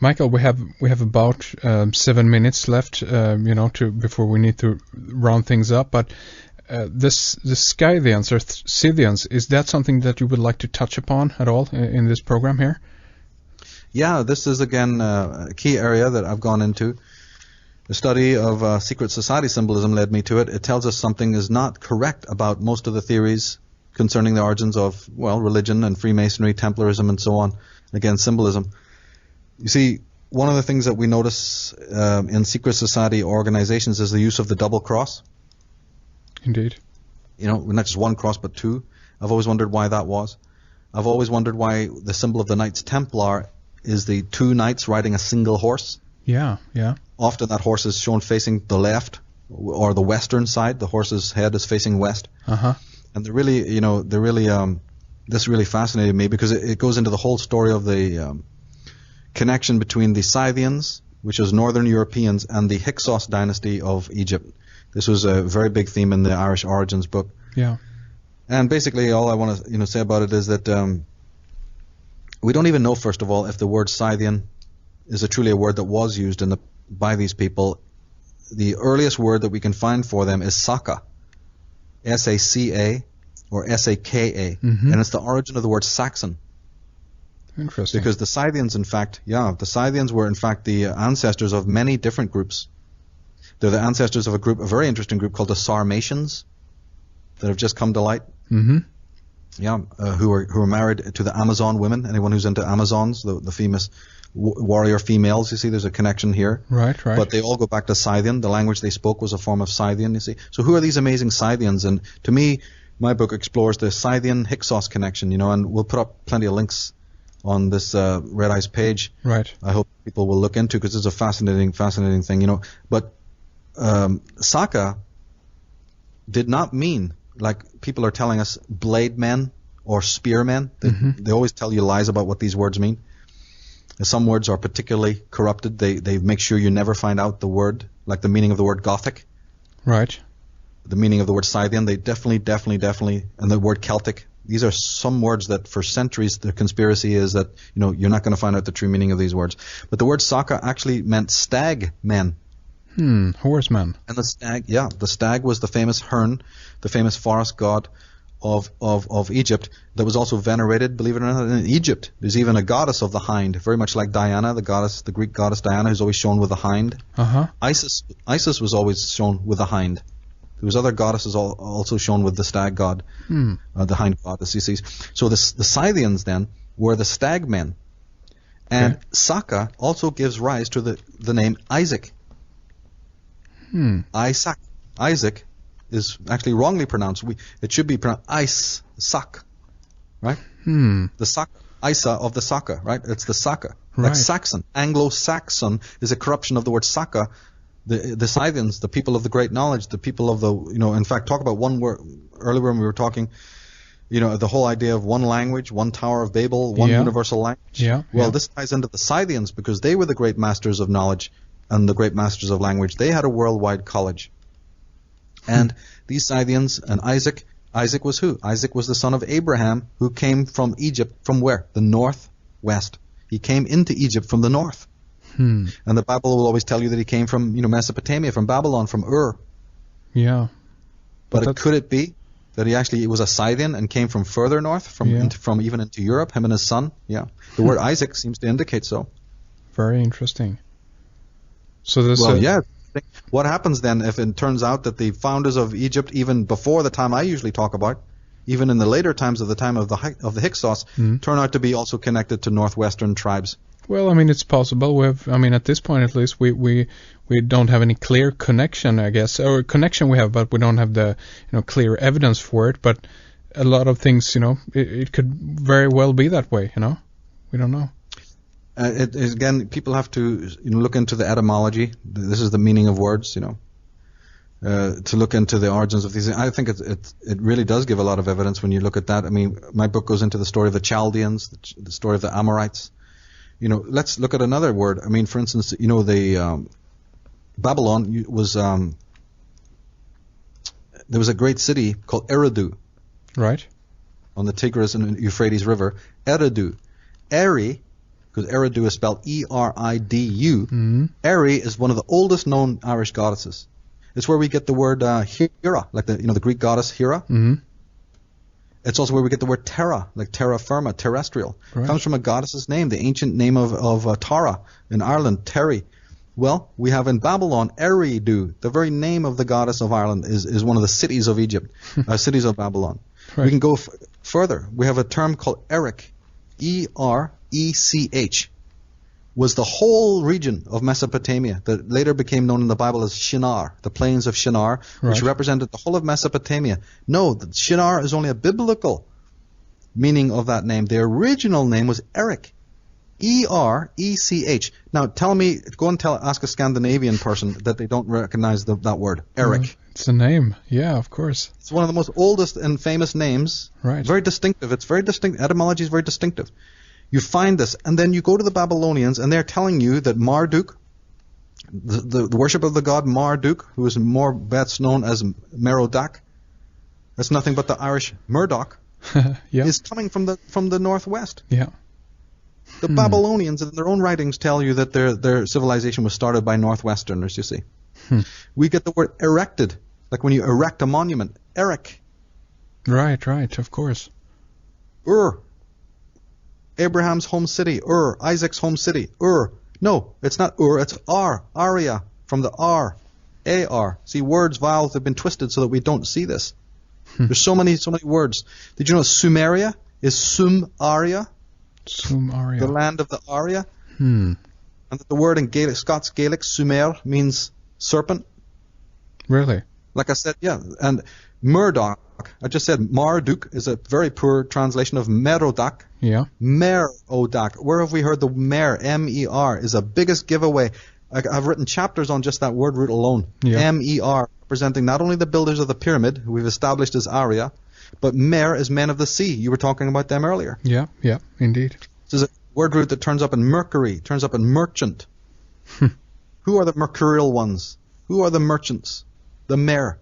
Michael, we have about 7 minutes left, before we need to round things up. But the Scythians or Scythians, is that something that you would like to touch upon at all in this program here? Yeah, this is again a key area that I've gone into. The study of secret society symbolism led me to it. It tells us something is not correct about most of the theories concerning the origins of, religion and Freemasonry, Templarism, and so on. Again, symbolism. You see, one of the things that we notice in secret society organizations is the use of the double cross. Indeed. Not just one cross, but 2. I've always wondered why that was. I've always wondered why the symbol of the Knights Templar is the 2 knights riding a single horse. Yeah. Often that horse is shown facing the left or the western side. The horse's head is facing west. And this really fascinated me because it goes into the whole story of the connection between the Scythians, which is northern Europeans, and the Hyksos dynasty of Egypt. This was a very big theme in the Irish Origins book. Yeah. And basically all I want to say about it is that we don't even know, first of all, if the word Scythian is truly a word that was used by these people. The earliest word that we can find for them is Saka, S-A-C-A or S-A-K-A, and it's the origin of the word Saxon. Interesting. Because the Scythians, in fact, the Scythians were in fact the ancestors of many different groups. They're the ancestors of a very interesting group called the Sarmatians that have just come to light. Mm-hmm. Who are married to the Amazon women. Anyone who's into Amazons, the famous warrior females, you see, there's a connection here. Right. But they all go back to Scythian. The language they spoke was a form of Scythian, you see. So who are these amazing Scythians? And to me, my book explores the Scythian-Hyksos connection, and we'll put up plenty of links on this Red Eyes page. Right. I hope people will look into, because it's a fascinating thing, But Saka did not mean, like people are telling us, blade men or spearmen. They always tell you lies about what these words mean. Some words are particularly corrupted. They make sure you never find out the word, like the meaning of the word Gothic. Right. The meaning of the word Scythian. They definitely, and the word Celtic. These are some words that for centuries the conspiracy is that, you're not going to find out the true meaning of these words. But the word Saka actually meant stag men. Horseman. And the stag was the famous Hern, the famous forest god of Egypt, that was also venerated, believe it or not, in Egypt. There's even a goddess of the hind, very much like Diana, the Greek goddess Diana, who's always shown with a hind. Isis was always shown with a hind. There was other goddesses also shown with the stag god, the hind goddess, you see. So the Scythians then were the stag men. And Saka also gives rise to the name Isaac. Isaac is actually wrongly pronounced. It should be pronounced Isaac, right? The Saka, Isa of the Saka, right? It's the Saka. Right. Like Saxon. Anglo-Saxon is a corruption of the word Saka. The Scythians, the people of the great knowledge, the people of the, in fact, talk about one word earlier when we were talking, the whole idea of one language, one Tower of Babel, one universal language. This ties into the Scythians because they were the great masters of knowledge and the great masters of language. They had a worldwide college. And these Scythians and Isaac was who? Isaac was the son of Abraham, who came from Egypt. From where? The northwest. He came into Egypt from the north. And the Bible will always tell you that he came from, Mesopotamia, from Babylon, from Ur. Yeah. But could it be that he was a Scythian and came from further north, from even into Europe, him and his son? Yeah. The word Isaac seems to indicate so. Very interesting. So this. What happens then if it turns out that the founders of Egypt, even before the time I usually talk about, even in the later times of the time of the Hyksos, turn out to be also connected to northwestern tribes? Well, it's possible. At this point at least, we don't have any clear connection, I guess, or connection we have, but we don't have the clear evidence for it. But a lot of things, it could very well be that way. We don't know. Again, people have to look into the etymology. This is the meaning of words, to look into the origins of these things. I think it really does give a lot of evidence when you look at that. My book goes into the story of the Chaldeans, the story of the Amorites. Let's look at another word. For instance, the Babylon was there was a great city called Eridu, right, on the Tigris and Euphrates River. Eridu, Eri, because Eridu is spelled E-R-I-D-U. Eri is one of the oldest known Irish goddesses. It's where we get the word Hera, like the Greek goddess Hera. It's also where we get the word terra, like terra firma, terrestrial. Right. It comes from a goddess's name, the ancient name of Tara in Ireland, Terry. Well, we have in Babylon, Eridu, the very name of the goddess of Ireland is one of the cities of Egypt, cities of Babylon. Right. We can go further. We have a term called Erech, E-R-E-C-H, was the whole region of Mesopotamia that later became known in the Bible as Shinar, the plains of Shinar, which represented the whole of Mesopotamia. No, Shinar is only a biblical meaning of that name. The original name was Erech, E-R-E-C-H. Now, ask a Scandinavian person that they don't recognize that word, Erech. It's a name, yeah, of course. It's one of the most oldest and famous names. Right. Very distinctive. It's very distinct. Etymology is very distinctive. You find this, and then you go to the Babylonians, and they're telling you that Marduk, the worship of the god Marduk, who is more best known as Merodach, that's nothing but the Irish Murdoch, is coming from the northwest. Yeah. The Babylonians in their own writings tell you that their civilization was started by Northwesterners, you see. We get the word erected, like when you erect a monument, Eric. Right, of course. Ur. Abraham's home city, Ur. Isaac's home city, Ur. No, it's not Ur, it's Ar. Aria, from the R. A-R. See, words, vowels have been twisted so that we don't see this. There's so many words. Did you know Sumeria is Sum-Aria? Sum-Aria. The land of the Aria. And that the word in Gaelic, Scots Gaelic, Sumer, means serpent. Really? Like I said, yeah. And Murdoch, I just said Marduk is a very poor translation of Merodach. Yeah. Merodach. Where have we heard the mer, M-E-R, is the biggest giveaway. I've written chapters on just that word root alone. Yeah. M-E-R, representing not only the builders of the pyramid, who we've established as Arya, but mer is men of the sea. You were talking about them earlier. Yeah, indeed. This is a word root that turns up in Mercury, turns up in merchant. Who are the mercurial ones? Who are the merchants? The mer.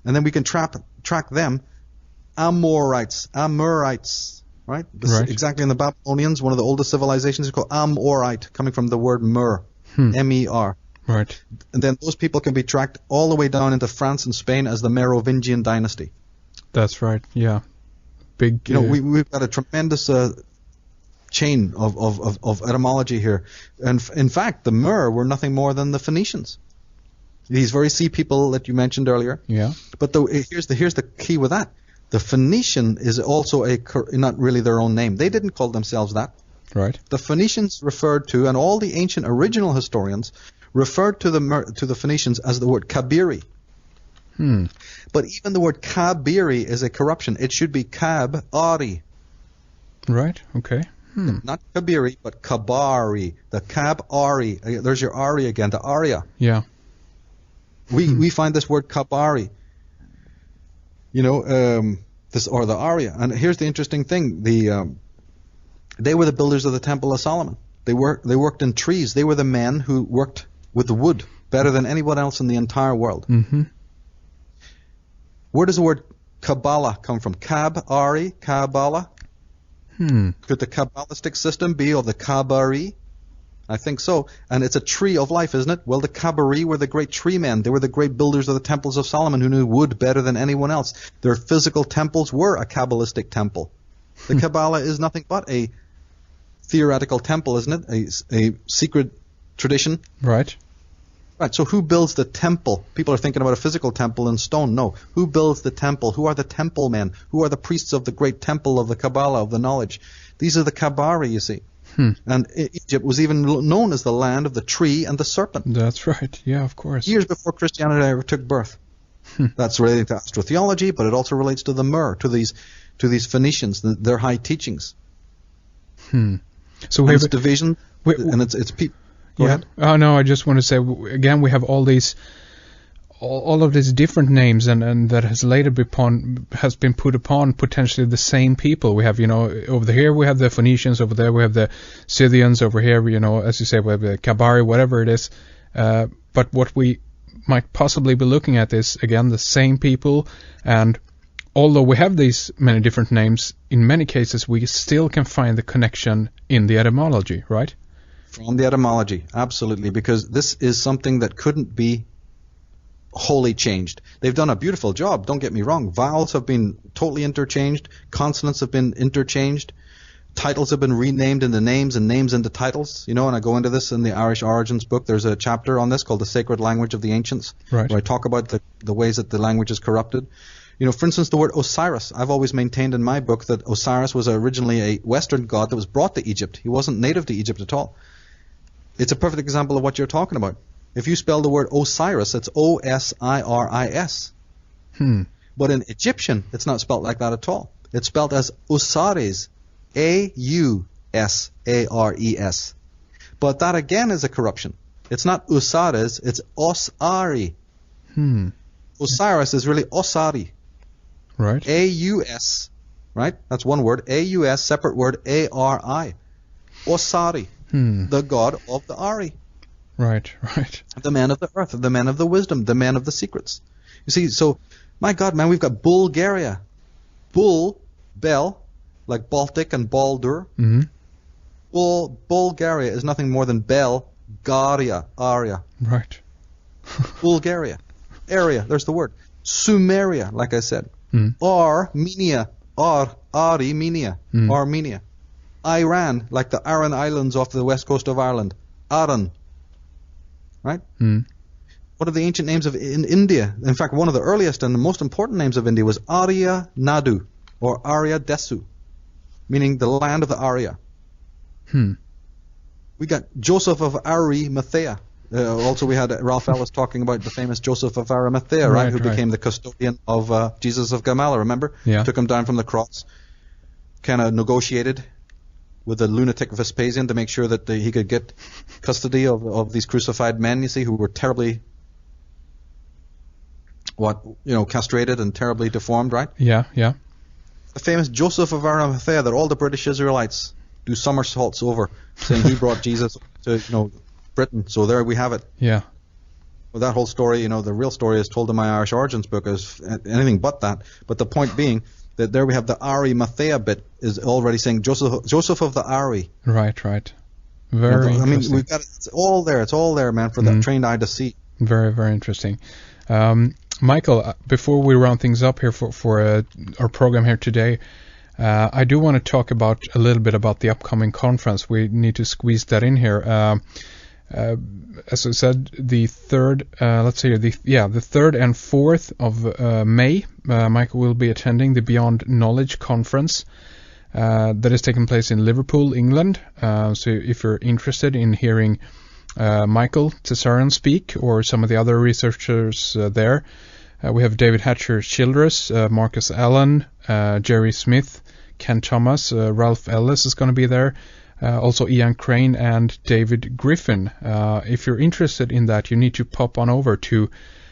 And then we can track them. Amorites, right? This is exactly in the Babylonians, one of the oldest civilizations is called Amorite, coming from the word mer, M-E-R. Right. And then those people can be tracked all the way down into France and Spain as the Merovingian dynasty. That's right, yeah. Big. You know, we've got a tremendous chain of etymology here. And in fact, the Mer were nothing more than the Phoenicians. These very sea people that you mentioned earlier. Yeah. But here's the key with that. The Phoenician is also not really their own name. They didn't call themselves that. Right. The Phoenicians referred to, and all the ancient original historians referred to the Phoenicians as the word Kabiri. But even the word Kabiri is a corruption. It should be Kab-Ari. Right, okay. Not Kabiri, but Kabari. The Kab-Ari. There's your Ari again, the Arya. Yeah. We find this word Kabari. You know, or the Arya. And here's the interesting thing. They were the builders of the Temple of Solomon. They worked in trees. They were the men who worked with the wood better than anyone else in the entire world. Where does the word Kabbalah come from? Kab-Ari, Kabbalah? Could the Kabbalistic system be of the Kabari? I think so. And it's a tree of life, isn't it? Well, the Kabari were the great tree men. They were the great builders of the temples of Solomon who knew wood better than anyone else. Their physical temples were a Kabbalistic temple. The Kabbalah is nothing but a theoretical temple, isn't it? A secret tradition. Right. Right, so who builds the temple? People are thinking about a physical temple in stone. No. Who builds the temple? Who are the temple men? Who are the priests of the great temple of the Kabbalah, of the knowledge? These are the Kabari, you see. And Egypt was even known as the land of the tree and the serpent. That's right, yeah, of course. Years before Christianity ever took birth. That's relating to Astrotheology, but it also relates to the Mer, to these Phoenicians, their high teachings. So we have division, and it's people. Go ahead. Oh no, I just want to say again we have all of these different names and that has been put upon potentially the same people. We have, you know, over here we have the Phoenicians, over there we have the Scythians, over here, you know, as you say, we have the Kabari, whatever it is. But what we might possibly be looking at is again the same people, and although we have these many different names, in many cases we still can find the connection in the etymology, right? From the etymology, absolutely, because this is something that couldn't be wholly changed. They've done a beautiful job, don't get me wrong. Vowels have been totally interchanged, consonants have been interchanged, titles have been renamed into names and names into titles, you know, and I go into this in the Irish Origins book. There's a chapter on this called The Sacred Language of the Ancients, right, where I talk about the ways that the language is corrupted. You know, for instance, the word Osiris. I've always maintained in my book that Osiris was originally a Western god that was brought to Egypt. He wasn't native to Egypt at all. It's a perfect example of what you're talking about. If you spell the word Osiris, it's O-S-I-R-I-S. But in Egyptian, it's not spelled like that at all. It's spelled as Osiris, A-U-S-A-R-E-S. But that again is a corruption. It's not Osiris, it's Osari. Osiris is really Osari. Right. A-U-S, right? That's one word. A-U-S, separate word, A-R-I. Osari. The god of the Ari. Right. The man of the earth, the man of the wisdom, the man of the secrets. You see, so, my God, man, we've got Bulgaria. Bull, Bel, like Baltic and Baldur. Bulgaria is nothing more than Belgaria, Aria. Right. Bulgaria. Area, there's the word. Sumeria, like I said. Armenia. Armenia. Armenia. Iran, like the Aran Islands off the west coast of Ireland. Aran. Right? What are the ancient names of in India? In fact, one of the earliest and the most important names of India was Arya Nadu, or Arya Desu, meaning the land of the Arya. We got Joseph of Arimathea. Also, we had Ralph Ellis talking about the famous Joseph of Arimathea, right? Who became the custodian of Jesus of Gamala, remember? Yeah. Took him down from the cross, kind of negotiated with the lunatic Vespasian to make sure that he could get custody of these crucified men, you see, who were terribly, castrated and terribly deformed, right? Yeah, yeah. The famous Joseph of Arimathea that all the British Israelites do somersaults over, saying he brought Jesus to, Britain. So there we have it. Yeah. Well, that whole story, the real story is told in my Irish Origins book as anything but that. But the point being that there we have the Arimathea bit is already saying Joseph of the Ari. Right. Very interesting. We've got it's all there, man, for the trained eye to see. Very, very interesting. Michael, before we round things up here for our program here today, I do want to talk a little bit about the upcoming conference. We need to squeeze that in here. As I said, the 3rd and 4th of May, Michael will be attending the Beyond Knowledge Conference that is taking place in Liverpool, England. So if you're interested in hearing Michael Tsarion speak or some of the other researchers there, we have David Hatcher Childress, Marcus Allen, Jerry Smith, Ken Thomas, Ralph Ellis is going to be there. Also Ian Crane and David Griffin. If you're interested in that, you need to pop on over to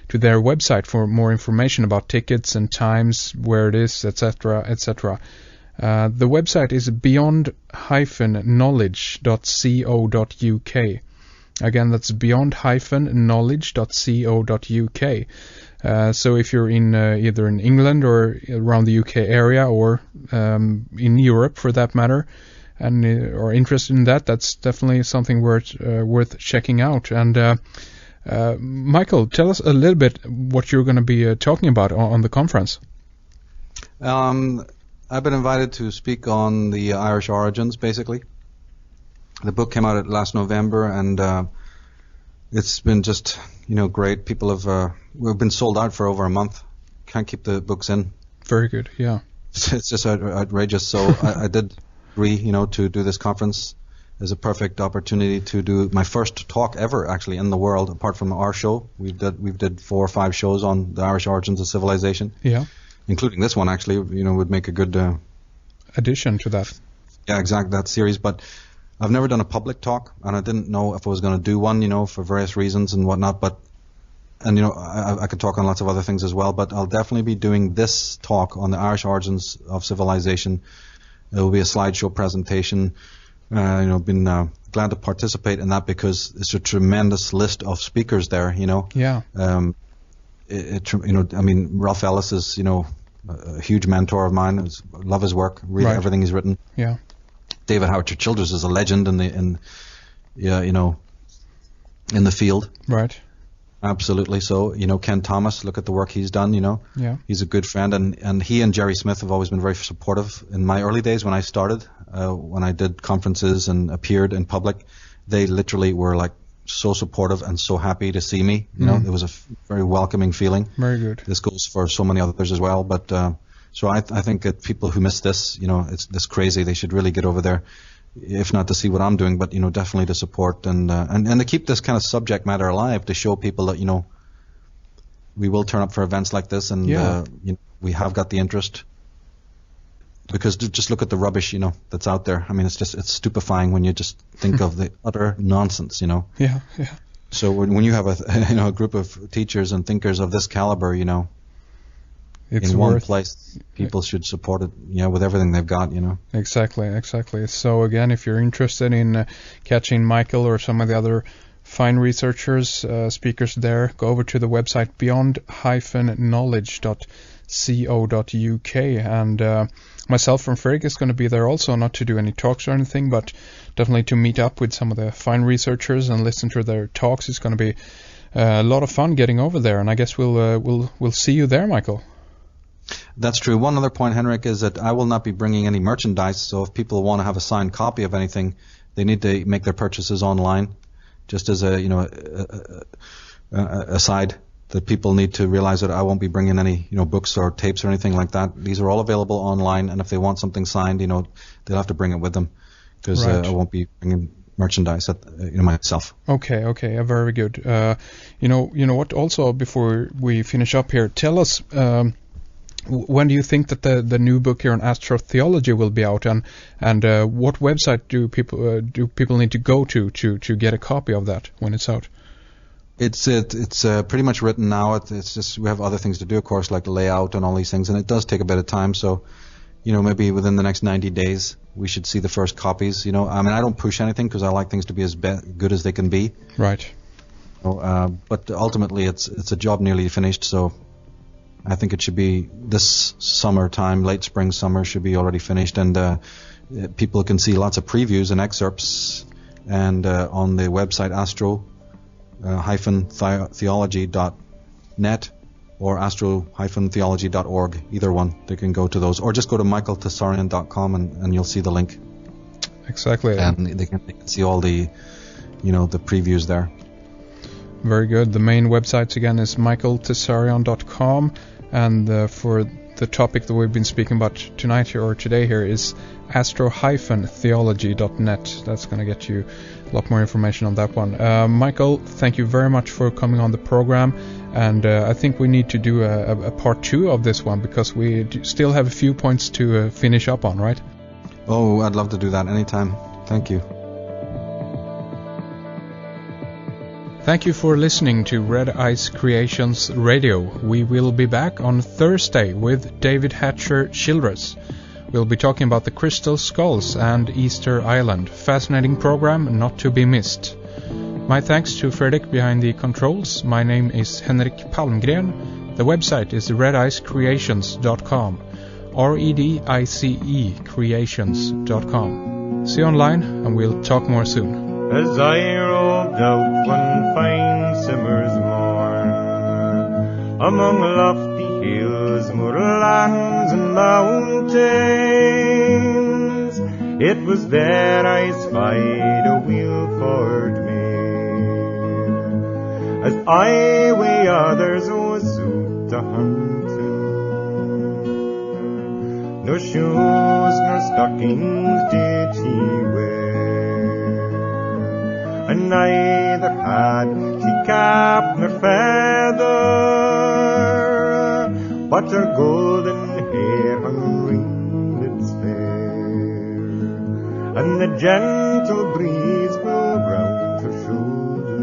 their website for more information about tickets and times, where it is, etc., etc. The website is beyond-knowledge.co.uk. Again, that's beyond-knowledge.co.uk. So if you're in either in England or around the UK area, or in Europe for that matter, and are interested in that, that's definitely something worth checking out. And Michael, tell us a little bit what you're going to be talking about on the conference. I've been invited to speak on the Irish origins, basically. The book came out last November, and it's been just great. People we've been sold out for over a month. Can't keep the books in. Very good. Yeah. It's just outrageous. So I did agree, to do this conference as a perfect opportunity to do my first talk ever, actually, in the world, apart from our show. We've did 4 or 5 shows on the Irish origins of civilization. Yeah. Including this one, actually, would make a good addition to that. Yeah, exactly, that series. But I've never done a public talk, and I didn't know if I was going to do one, for various reasons and whatnot. And I could talk on lots of other things as well, but I'll definitely be doing this talk on the Irish origins of civilization. It will be a slideshow presentation. Been glad to participate in that because it's a tremendous list of speakers there. Yeah. Ralph Ellis is a huge mentor of mine. I love his work. Read everything he's written. Yeah. David Hatcher Childress is a legend in the field. Right. Absolutely. So, Ken Thomas, look at the work he's done, Yeah. He's a good friend, and he and Jerry Smith have always been very supportive. In my early days when I started, when I did conferences and appeared in public, they literally were like so supportive and so happy to see me. It was a very welcoming feeling. Very good. This goes for so many others as well, but so I think that people who miss this, it's this crazy, they should really get over there, if not to see what I'm doing, but definitely to support and to keep this kind of subject matter alive, to show people that we will turn up for events like this, and we have got the interest. Because just look at the rubbish, that's out there. I mean, it's stupefying when you just think of the utter nonsense, Yeah, yeah. So when you have a group of teachers and thinkers of this caliber, it's in one place, people should support it, with everything they've got, Exactly. So again, if you're interested in catching Michael or some of the other fine researchers, speakers there, go over to the website beyond-knowledge.co.uk. And myself and Fredrik is going to be there also, not to do any talks or anything, but definitely to meet up with some of the fine researchers and listen to their talks. It's going to be a lot of fun getting over there, and I guess we'll see you there, Michael. That's true. One other point, Henrik, is that I will not be bringing any merchandise, so if people want to have a signed copy of anything, they need to make their purchases online. Just as a aside, that people need to realize that I won't be bringing any books or tapes or anything like that. These are all available online, and if they want something signed, they'll have to bring it with them, because right. I won't be bringing merchandise myself. Okay, very good. You know what? Also, before we finish up here, tell us. When do you think that the new book here on Astrotheology will be out, and what website do people need to go to get a copy of that when it's out? It's pretty much written now. It's just we have other things to do, of course, like layout and all these things, and it does take a bit of time. So, maybe within the next 90 days we should see the first copies. I mean, I don't push anything because I like things to be as good as they can be. Right. But ultimately, it's a job nearly finished. So I think it should be this summertime, late spring, summer should be already finished, and people can see lots of previews and excerpts, and on the website astro-theology.net or astro-theology.org, either one. They can go to those, or just go to michaeltsarion.com and you'll see the link. Exactly. And they can see all the, the previews there. Very good. The main website again is michaeltsarion.com, and for the topic that we've been speaking about tonight here or today here is astro-theology.net. That's going to get you a lot more information on that one. Michael, thank you very much for coming on the program, and I think we need to do a part 2 of this one, because we still have a few points to finish up on, right? Oh, I'd love to do that anytime. Thank you. Thank you for listening to Red Ice Creations Radio. We will be back on Thursday with David Hatcher Childress. We'll be talking about the Crystal Skulls and Easter Island. Fascinating program, not to be missed. My thanks to Fredrik behind the controls. My name is Henrik Palmgren. The website is redicecreations.com. REDICE creations.com. See you online, and we'll talk more soon. As I roved out one fine summer's morn, among lofty hills, moorlands and mountains, it was there I spied a Wilford maid, as I wi' others was out a hunting. No shoes nor stockings did she wear, and neither had she cap nor feather, but her golden hair hung ringlets fair, and the gentle breeze blew round her shoulders.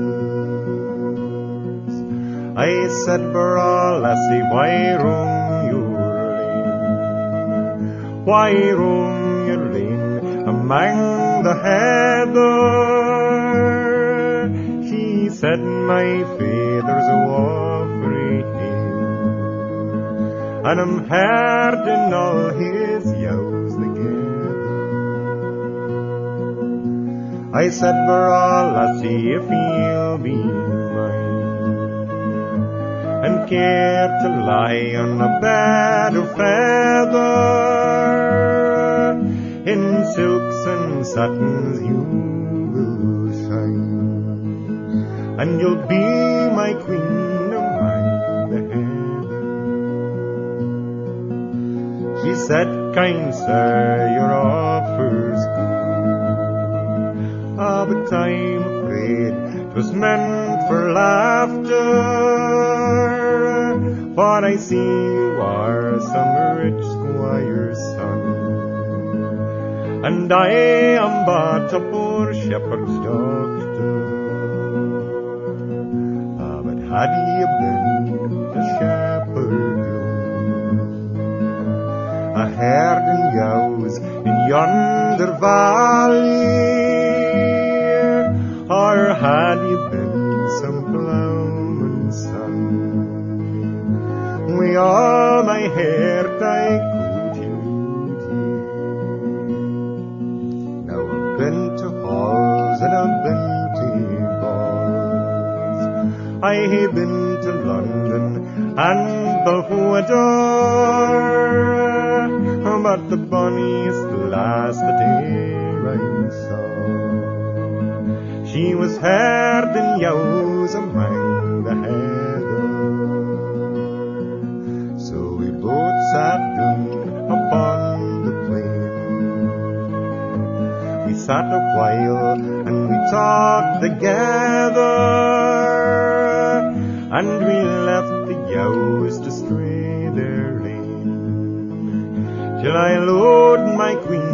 I said, "Bra lassie, why roam your lane? Why roam your lane among the heather?" Said, "My father's a waffering, and I'm herding all his yows together." I said, "Bra lassie, if you'll be mine, and care to lie on a bed of feather, in silks and satins you will shine, and you'll be my queen among the heather." She said, "Kind sir, your offer's good, but I'm afraid 'twas meant for laughter, for I see you are some rich squire's son, and I am but a poor shepherd's doctor. Had you been a shepherd, a herding yows in yonder valley, or had you been some ploughman's son, wi' all my cootie. Now I've been to halls and I've been to balls. I have been to London and Belvedere, but the bonniest lass that e'er I saw, she was heard in yows among the heather. So we both sat down upon the plain. We sat a while and we talked together, and we left the yows to stray their lane, till I load my queen